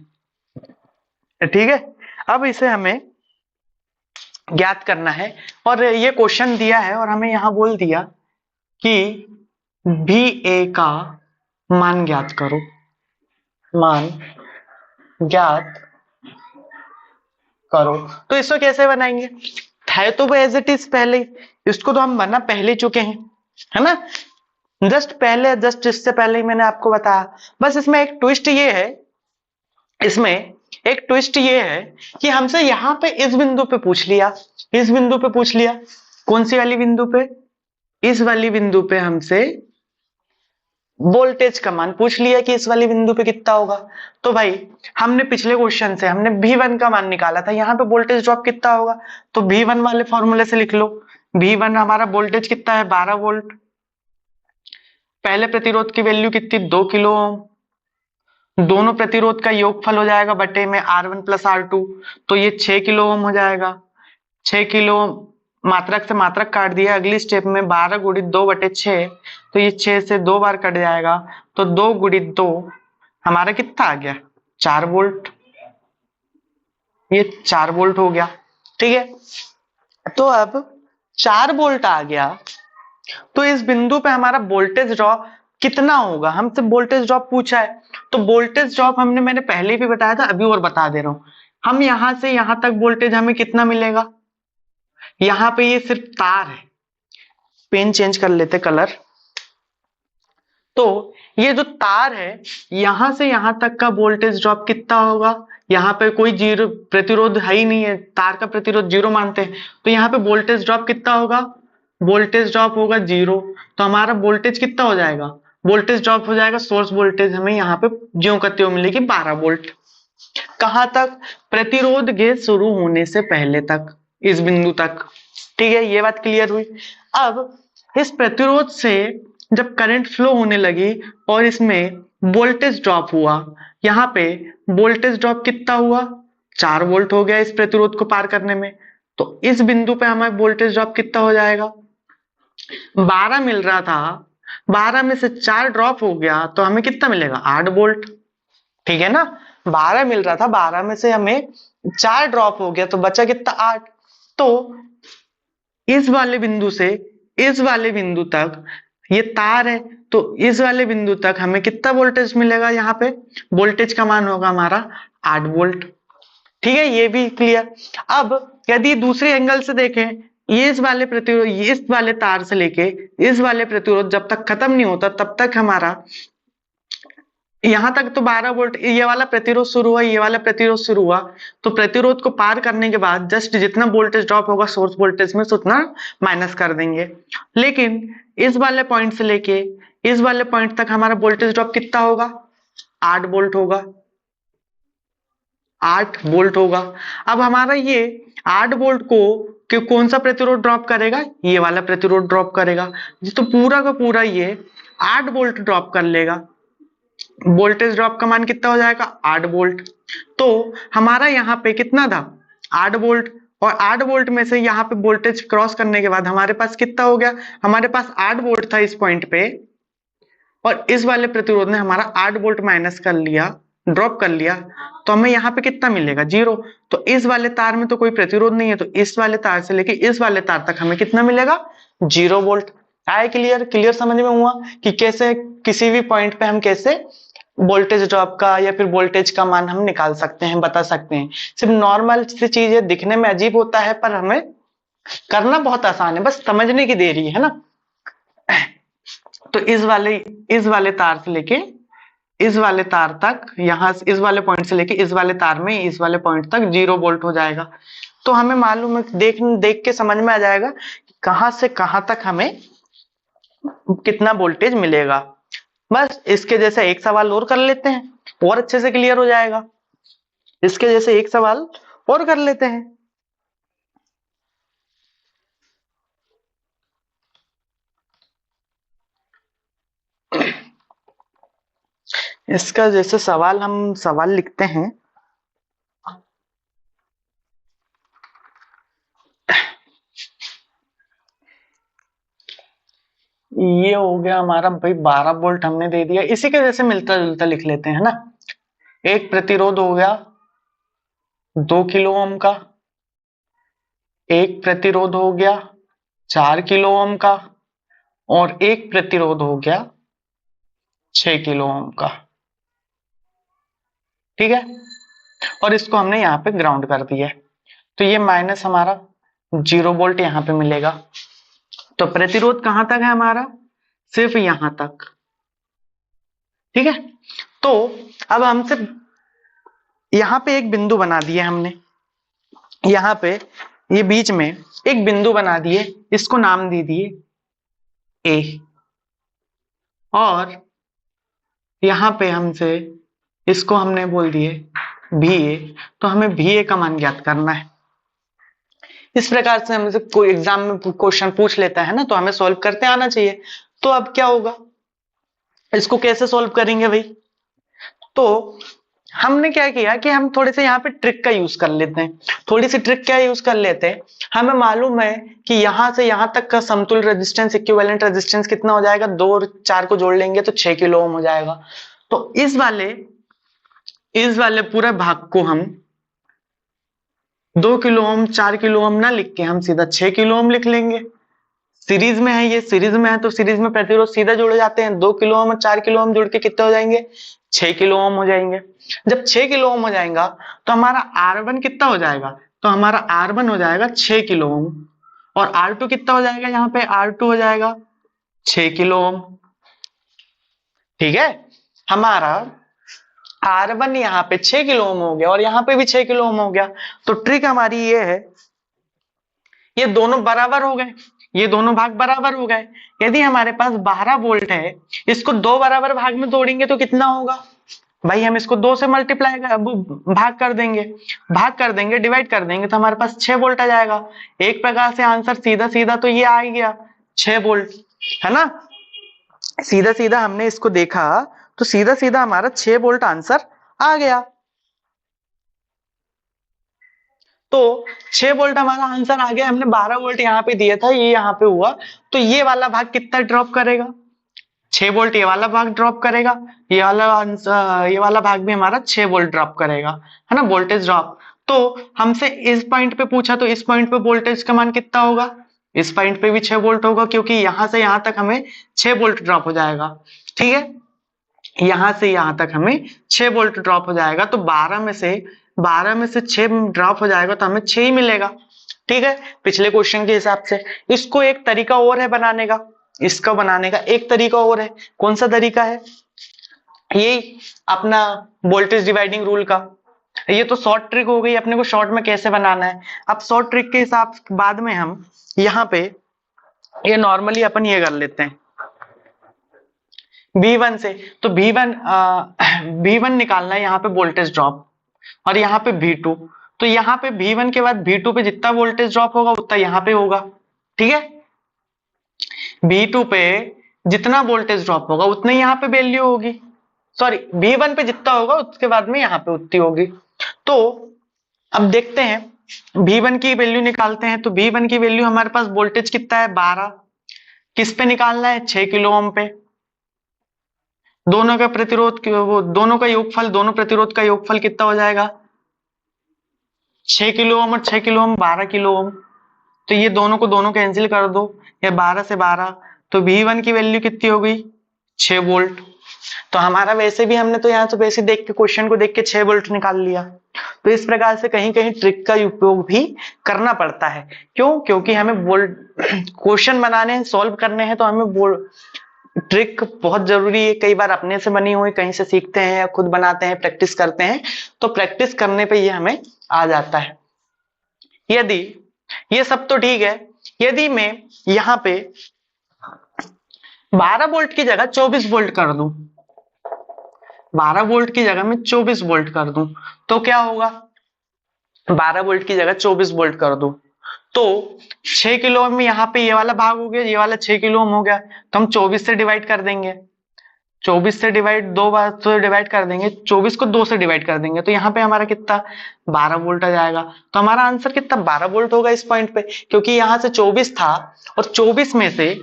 ठीक है। अब इसे हमें ज्ञात करना है, और ये क्वेश्चन दिया है और हमें यहां बोल दिया कि VA का मान ज्ञात करो, मान ज्ञात करो। तो इसको कैसे बनाएंगे? है तो एज इट इज पहले, इसको तो हम बना पहले चुके हैं, है ना। जस्ट इससे पहले ही मैंने आपको बताया। बस इसमें एक ट्विस्ट ये है, इसमें एक ट्विस्ट ये है कि हमसे यहाँ पे इस बिंदु पे पूछ लिया, इस बिंदु पे पूछ लिया, कौन सी वाली बिंदु पे? इस वाली बिंदु पे हमसे वोल्टेज का मान पूछ लिया कि इस वाली बिंदु पे कितना होगा। तो भाई हमने पिछले क्वेश्चन से हमने V1 का मान निकाला था, यहाँ पे वोल्टेज ड्रॉप कितना होगा, तो V1 वाले फॉर्मूले से लिख लो, V1 हमारा वोल्टेज कितना है 12 वोल्ट। पहले प्रतिरोध की वैल्यू कितनी 2 किलो ओम। दोनों प्रतिरोध का योगफल हो जाएगा बटे में R1 प्लस R2, तो ये 6 किलो ओम हो जाएगा। 6 किलो मात्रक से मात्रक काट दिया, अगली स्टेप में 12 गुणित 2 बटे 6, तो ये 6 से 2 बार कट जाएगा, तो 2 गुणित 2 हमारा कितना आ गया 4 वोल्ट। ये 4 वोल्ट हो गया। ठीक है, तो अब 4 वोल्ट आ गया, तो इस बिंदु पे हमारा वोल्टेज ड्रॉप कितना होगा, हमसे वोल्टेज ड्रॉप पूछा है। तो वोल्टेज ड्रॉप मैंने पहले भी बताया था, अभी और बता दे रहा हूं। हम यहां से यहां तक वोल्टेज हमें कितना मिलेगा, यहां पे ये सिर्फ तार है, पेन चेंज कर लेते कलर। तो ये जो तार है यहां से यहां तक का वोल्टेज ड्रॉप कितना होगा, यहाँ पे कोई जीरो प्रतिरोध है ही नहीं है, तार का प्रतिरोध जीरो मानते हैं, तो यहाँ पे वोल्टेज ड्रॉप कितना होगा, वोल्टेज ड्रॉप होगा जीरो। तो हमारा वोल्टेज कितना हो जाएगा, वोल्टेज ड्रॉप हो जाएगा, सोर्स वोल्टेज हमें यहाँ पे ज्यों का त्यों मिलेगी 12 वोल्ट। कहां तक, प्रतिरोध के शुरू होने से पहले तक, इस बिंदु तक। ठीक है, ये बात क्लियर हुई। अब इस प्रतिरोध से जब करंट फ्लो होने लगी और इसमें वोल्टेज ड्रॉप हुआ, यहाँ पे वोल्टेज ड्रॉप कितना हुआ 4 वोल्ट हो गया इस प्रतिरोध को पार करने में। तो इस बिंदु पे हमें वोल्टेज ड्रॉप कितना हो जाएगा, 12 मिल रहा था, 12 में से 4 ड्रॉप हो गया, तो हमें कितना मिलेगा 8 वोल्ट। ठीक है ना, 12 मिल रहा था, 12 में से हमें 4 ड्रॉप हो गया, तो बचा कितना 8। तो इस वाले बिंदु से इस वाले बिंदु तक ये तार है, तो इस वाले बिंदु तक हमें कितना वोल्टेज मिलेगा, यहाँ पे वोल्टेज का मान होगा हमारा 8 वोल्ट। ठीक है, ये भी क्लियर। अब यदि दूसरे एंगल से देखें, ये इस वाले प्रतिरोध, इस वाले तार से लेके इस वाले प्रतिरोध जब तक खत्म नहीं होता तब तक हमारा यहां तक तो 12 वोल्ट, ये वाला प्रतिरोध शुरू हुआ, ये वाला प्रतिरोध शुरू हुआ, तो प्रतिरोध को पार करने के बाद जस्ट जितना वोल्टेज ड्रॉप होगा सोर्स वोल्टेज में उतना माइनस कर देंगे। लेकिन इस वाले पॉइंट से लेके इस वाले पॉइंट तक हमारा वोल्टेज ड्रॉप कितना होगा 8 वोल्ट होगा, 8 वोल्ट होगा। अब हमारा ये 8 वोल्ट को कौन सा प्रतिरोध ड्रॉप करेगा, ये वाला प्रतिरोध ड्रॉप करेगा, तो पूरा का पूरा ये 8 वोल्ट ड्रॉप कर लेगा। वोल्टेज ड्रॉप का मान कितना हो जाएगा 8 वोल्ट। तो हमारा यहाँ पे कितना था 8 वोल्ट, और 8 वोल्ट में से यहाँ पे वोल्टेज क्रॉस करने के बाद हमारे पास कितना हो गया, हमारे पास 8 वोल्ट था इस पॉइंट पे, और इस वाले प्रतिरोध ने हमारा 8 वोल्ट माइनस कर लिया, ड्रॉप कर लिया, तो हमें यहाँ पे कितना मिलेगा 0। तो इस वाले तार में तो कोई प्रतिरोध नहीं है, तो इस वाले तार से लेके इस वाले तार तक हमें कितना मिलेगा 0 वोल्ट। आए क्लियर, क्लियर समझ में हुआ कि कैसे किसी भी पॉइंट पे हम कैसे वोल्टेज ड्रॉप का या फिर वोल्टेज का मान हम निकाल सकते हैं, बता सकते हैं। सिर्फ नॉर्मल सी चीज है, दिखने में अजीब होता है पर हमें करना बहुत आसान है, बस समझने की देरी है ना। तो इस वाले तार से लेके इस वाले तार तक, यहां इस वाले पॉइंट से लेके इस वाले तार में इस वाले पॉइंट तक 0 वोल्ट हो जाएगा। तो हमें मालूम है, देख के समझ में आ जाएगा कि कहां से कहां तक हमें कितना वोल्टेज मिलेगा। बस इसके जैसे एक सवाल और कर लेते हैं और अच्छे से क्लियर हो जाएगा। इसके जैसे एक सवाल और कर लेते हैं। इसका जैसे हम सवाल लिखते हैं, ये हो गया हमारा भाई 12 वोल्ट हमने दे दिया, इसी के जैसे मिलता जुलता लिख लेते हैं ना। एक प्रतिरोध हो गया 2 किलो ओम का, एक प्रतिरोध हो गया 4 किलो ओम का, और एक प्रतिरोध हो गया 6 किलो ओम का। ठीक है, और इसको हमने यहाँ पे ग्राउंड कर दिया है, तो ये माइनस हमारा 0 वोल्ट यहाँ पे मिलेगा। तो प्रतिरोध कहां तक है हमारा, सिर्फ यहां तक। ठीक है, तो अब हमसे यहां पे एक बिंदु बना दिया हमने, यहाँ पे ये बीच में एक बिंदु बना दिए, इसको नाम दे दिए ए, और यहाँ पे हमसे इसको हमने बोल दिए बी ए। तो हमें बी ए का मान ज्ञात करना है। इस प्रकार से हमसे कोई एग्जाम में क्वेश्चन पूछ लेता है ना, तो हमें सॉल्व करते आना चाहिए। तो अब क्या होगा, इसको कैसे सॉल्व करेंगे भाई? तो हमने क्या किया कि हम थोड़े से यहाँ पे ट्रिक का यूज कर लेते हैं। थोड़ी सी ट्रिक क्या यूज कर लेते हैं, हमें मालूम है कि यहां से यहां तक का समतुल्य रेजिस्टेंस, इक्विवेलेंट रेजिस्टेंस कितना हो जाएगा, 2 और 4 को जोड़ लेंगे तो 6 किलो ओम हो जाएगा। तो इस वाले पूरे भाग को हम 2 किलो ओम 4 किलो ओम ना लिख के हम सीधा 6 किलो ओम लिख लेंगे। सीरीज में है, ये सीरीज में है तो सीरीज में प्रतिरोध सीधा जुड़ जाते हैं। 2 किलो ओम और 4 किलो ओम जुड़ के कितने हो जाएंगे, 6 किलो ओम हो जाएंगे। जब 6 किलो ओम हो जाएगा तो हमारा R1 कितना हो जाएगा, तो हमारा R1 हो जाएगा 6 किलो ओम, और R2 कितना हो जाएगा, यहाँ पे R2 हो जाएगा 6 किलो ओम। ठीक है, हमारा R1 यहाँ पे 6 किलो ओम हो गया और यहाँ पे भी 6 किलो ओम हो गया। तो ट्रिक हमारी ये है, ये दोनों बराबर हो गए, ये दोनों भाग बराबर हो गए। यदि हमारे पास 12 वोल्ट है, इसको 2 बराबर भाग में तोड़ेंगे तो कितना होगा भाई, हम इसको 2 से मल्टीप्लाई भाग कर देंगे, डिवाइड कर देंगे तो हमारे पास 6 वोल्ट आ जाएगा। एक प्रकार से आंसर सीधा सीधा तो ये आ ही गया 6 वोल्ट, है ना। सीधा सीधा हमने इसको देखा तो सीधा सीधा हमारा 6 वोल्ट आंसर आ गया। तो 6 वोल्ट हमारा आंसर आ गया। हमने 12 वोल्ट यहाँ पे दिया था, ये यहाँ पे हुआ, तो ये वाला भाग कितना ड्रॉप करेगा, 6 वोल्ट ये वाला भाग ड्रॉप करेगा, ये वाला भाग भी हमारा 6 वोल्ट ड्रॉप करेगा, है ना, वोल्टेज ड्रॉप। तो हमसे इस पॉइंट पे पूछा तो इस पॉइंट पे वोल्टेज का मान कितना होगा, इस पॉइंट पे भी 6 वोल्ट होगा, क्योंकि यहां से यहां तक हमें 6 वोल्ट ड्रॉप हो जाएगा। ठीक है, यहां से यहां तक हमें 6 वोल्ट ड्रॉप हो जाएगा। तो 12 में से 6 ड्रॉप हो जाएगा तो हमें 6 ही मिलेगा। ठीक है, पिछले क्वेश्चन के हिसाब से। इसको एक तरीका और है बनाने का, इसका बनाने का एक तरीका और है। कौन सा तरीका है, ये अपना वोल्टेज डिवाइडिंग रूल का। ये तो शॉर्ट ट्रिक हो गई, अपने को शॉर्ट में कैसे बनाना है। अब शॉर्ट ट्रिक के हिसाब बाद में हम यहाँ पे ये नॉर्मली अपन ये कर लेते हैं V1 से। तो V1 निकालना है यहाँ पे वोल्टेज ड्रॉप, और यहाँ पे V2। तो यहाँ पे V1 के बाद V2 पे जितना वोल्टेज ड्रॉप होगा उतना यहाँ पे होगा। ठीक है, V2 पे जितना वोल्टेज ड्रॉप होगा उतनी यहाँ पे वैल्यू होगी, सॉरी V1 पे जितना होगा उसके बाद में यहाँ पे उतनी होगी। तो अब देखते हैं V1 की वैल्यू निकालते हैं। तो V1 की वैल्यू हमारे पास वोल्टेज कितना है 12, किस पे निकालना है 6 किलो ओम पे। दोनों का प्रतिरोध वो दोनों का योगफल, दोनों प्रतिरोध का योगफल कितना हो जाएगा 6 किलो ओम और 6 किलो ओम 12 किलो ओम। तो ये दोनों को दोनों कैंसिल कर दो, ये 12 से 12, तो V1 की वैल्यू कितनी हो गई 6 वोल्ट। तो हमारा वैसे भी हमने तो यहाँ तो वैसे देख के क्वेश्चन को देख के 6 वोल्ट निकाल लिया। तो इस प्रकार से कहीं कहीं ट्रिक का उपयोग भी करना पड़ता है। क्यों, क्योंकि हमें वोल्ट क्वेश्चन बनाने हैं, सॉल्व करने हैं, तो हमें ट्रिक बहुत जरूरी है। कई बार अपने से बनी हुई कहीं से सीखते हैं या खुद बनाते हैं, प्रैक्टिस करते हैं, तो प्रैक्टिस करने पे ये हमें आ जाता है। यदि ये सब तो ठीक है, यदि मैं यहाँ पे 12 वोल्ट की जगह 24 वोल्ट कर दूं, 12 वोल्ट की जगह मैं 24 वोल्ट कर दूं, तो क्या होगा, 12 वोल्ट की जगह 24 वोल्ट कर दूं तो 6 किलो ओम में यहाँ पे ये वाला भाग हो गया, ये वाला 6 किलो ओम हो गया, तो हम 24 से डिवाइड कर देंगे। 24 से डिवाइड 2 बार तो डिवाइड कर देंगे, 24 को 2 से डिवाइड कर देंगे, तो यहाँ पे हमारा कितना 12 वोल्ट आ जाएगा। तो हमारा आंसर कितना 12 वोल्ट होगा इस पॉइंट पे, क्योंकि यहाँ से 24 था और 24 में से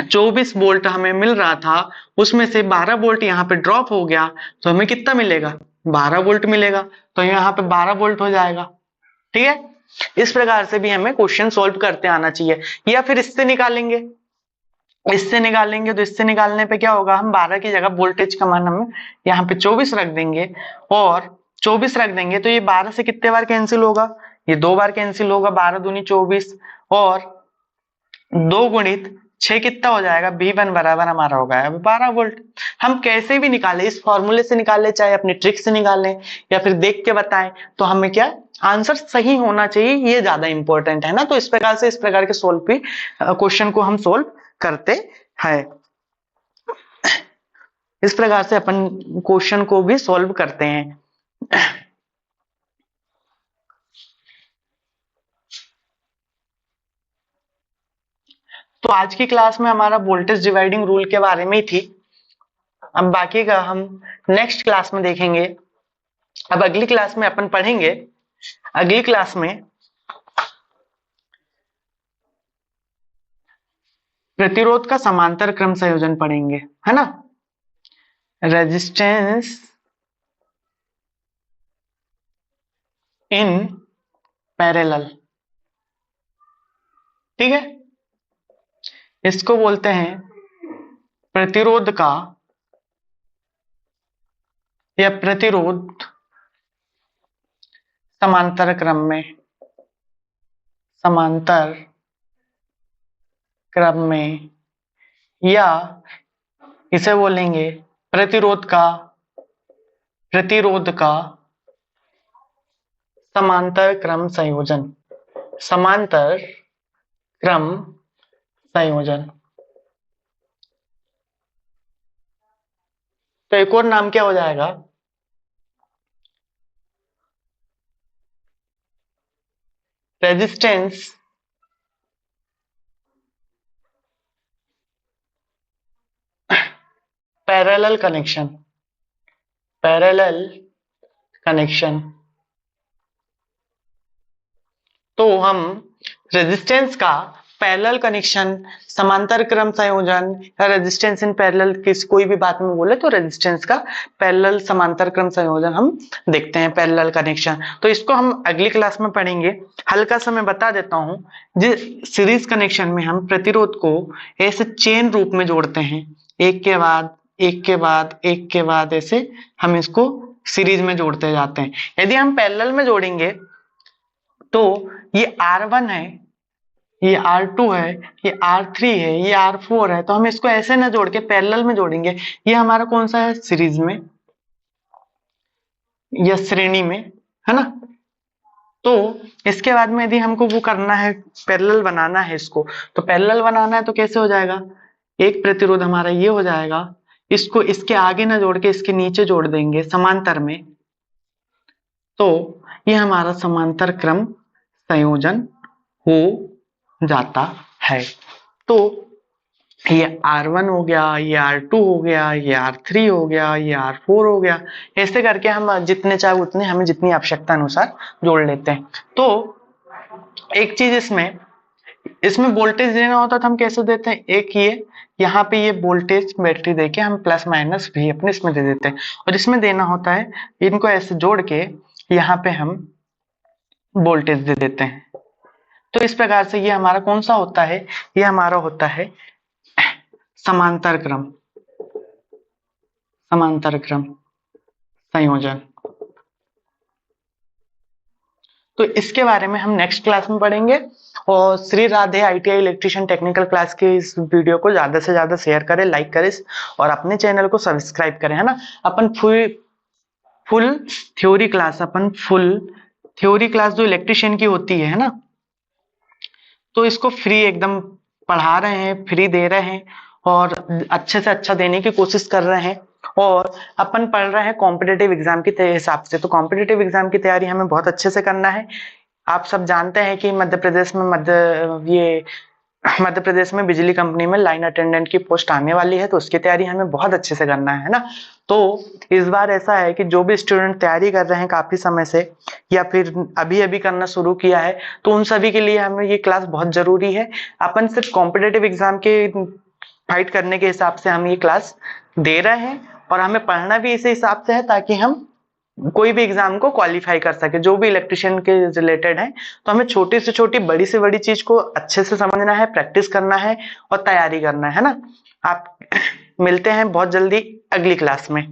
24 वोल्ट हमें मिल रहा था, उसमें से 12 वोल्ट यहाँ पे ड्रॉप हो गया, तो हमें कितना मिलेगा 12 वोल्ट मिलेगा। तो यहाँ पे 12 वोल्ट हो जाएगा। ठीक है, इस प्रकार से भी हमें क्वेश्चन सॉल्व करते आना चाहिए। या फिर इससे निकालेंगे, तो इससे निकालने पे क्या होगा, हम 12 की जगह वोल्टेज का मान हम यहाँ पे 24 रख देंगे, और 24 रख देंगे तो ये 12 से कितने बार कैंसिल होगा, ये 2 बार कैंसिल होगा, 12 दूनी 24 और 2 गुणित 6 कितना हो जाएगा, V1 बराबर हमारा होगा 12 वोल्ट। हम कैसे भी निकालें, इस फॉर्मूले से निकालें, चाहे अपनी ट्रिक से निकालें या फिर देख के बताएं, तो हमें क्या आंसर सही होना चाहिए, ये ज्यादा इंपॉर्टेंट है ना। तो इस प्रकार से इस प्रकार के सोल्व भी क्वेश्चन को हम सोल्व करते हैं। इस प्रकार से अपन क्वेश्चन को भी सॉल्व करते हैं। तो आज की क्लास में हमारा वोल्टेज डिवाइडिंग रूल के बारे में ही थी। अब बाकी का हम नेक्स्ट क्लास में देखेंगे। अब अगली क्लास में अपन पढ़ेंगे, अगली क्लास में प्रतिरोध का समांतर क्रम संयोजन पढ़ेंगे, है ना। रेजिस्टेंस इन पैरेलल, ठीक है। इसको बोलते हैं प्रतिरोध का या प्रतिरोध समांतर क्रम में, समांतर क्रम में, या इसे बोलेंगे प्रतिरोध का समांतर क्रम संयोजन, समांतर क्रम संयोजन। तो एक और नाम क्या हो जाएगा, resistance parallel connection, parallel connection. तो हम रेजिस्टेंस का पैरेलल कनेक्शन, समांतर क्रम संयोजन या रेजिस्टेंस इन पैरेलल, किसी कोई भी बात में बोले तो रेजिस्टेंस का पैरेलल समांतर क्रम संयोजन हम देखते हैं, पैरेलल कनेक्शन। तो इसको हम अगली क्लास में पढ़ेंगे। हल्का सा मैं बता देता हूं, जिस सीरीज कनेक्शन में हम प्रतिरोध को ऐसे चेन रूप में जोड़ते हैं, एक के बाद एक के बाद एक के बाद ऐसे हम इसको सीरीज में जोड़ते जाते हैं। यदि हम पैरेलल में जोड़ेंगे तो ये R1 है, ये R2 है, ये R3 है, ये R4 है, तो हम इसको ऐसे ना जोड़ के पैरेलल में जोड़ेंगे। ये हमारा कौन सा है, सीरीज में या श्रेणी में, है ना। तो इसके बाद में यदि हमको वो करना है, पैरेलल बनाना है इसको, तो पैरेलल बनाना है तो कैसे हो जाएगा, एक प्रतिरोध हमारा ये हो जाएगा, इसको इसके आगे ना जोड़ के इसके नीचे जोड़ देंगे समांतर में, तो ये हमारा समांतर क्रम संयोजन हो जाता है। तो ये R1 हो गया, ये R2 हो गया, ये R3 हो गया, ये R4 हो गया, ऐसे करके हम जितने चाहे उतने हमें जितनी आवश्यकता अनुसार जोड़ लेते हैं। तो एक चीज इसमें वोल्टेज देना होता तो हम कैसे देते हैं, एक ये यहाँ पे ये वोल्टेज बैटरी देके हम प्लस माइनस भी अपने इसमें दे देते हैं, और इसमें देना होता है इनको ऐसे जोड़ के यहाँ पे हम वोल्टेज दे देते हैं। तो इस प्रकार से ये हमारा कौन सा होता है, ये हमारा होता है समांतर क्रम संयोजन। तो इसके बारे में हम नेक्स्ट क्लास में पढ़ेंगे। और Shri Radhe ITI electrician technical class के इस वीडियो को ज्यादा से ज्यादा शेयर करें, लाइक करें और अपने चैनल को सब्सक्राइब करें, है ना। अपन फुल थ्योरी क्लास जो इलेक्ट्रिशियन की होती है ना, तो इसको फ्री एकदम पढ़ा रहे हैं, फ्री दे रहे हैं और अच्छे से अच्छा देने की कोशिश कर रहे हैं। और अपन पढ़ रहे हैं कॉम्पिटिटिव एग्जाम के हिसाब से, तो कॉम्पिटिटिव एग्जाम की तैयारी हमें बहुत अच्छे से करना है। आप सब जानते हैं कि मध्य प्रदेश में बिजली कंपनी में लाइन अटेंडेंट की पोस्ट आने वाली है, तो उसकी तैयारी हमें बहुत अच्छे से करना है ना। तो इस बार ऐसा है कि जो भी स्टूडेंट तैयारी कर रहे हैं काफी समय से या फिर अभी अभी करना शुरू किया है, तो उन सभी के लिए हमें ये क्लास बहुत जरूरी है। अपन सिर्फ कॉम्पिटिटिव एग्जाम के फाइट करने के हिसाब से हम ये क्लास दे रहे हैं, और हमें पढ़ना भी इसी हिसाब से है ताकि हम कोई भी एग्जाम को क्वालिफाई कर सके, जो भी इलेक्ट्रिशियन के रिलेटेड है। तो हमें छोटी से छोटी बड़ी से बड़ी चीज को अच्छे से समझना है, प्रैक्टिस करना है और तैयारी करना है ना। आप मिलते हैं बहुत जल्दी अगली क्लास में।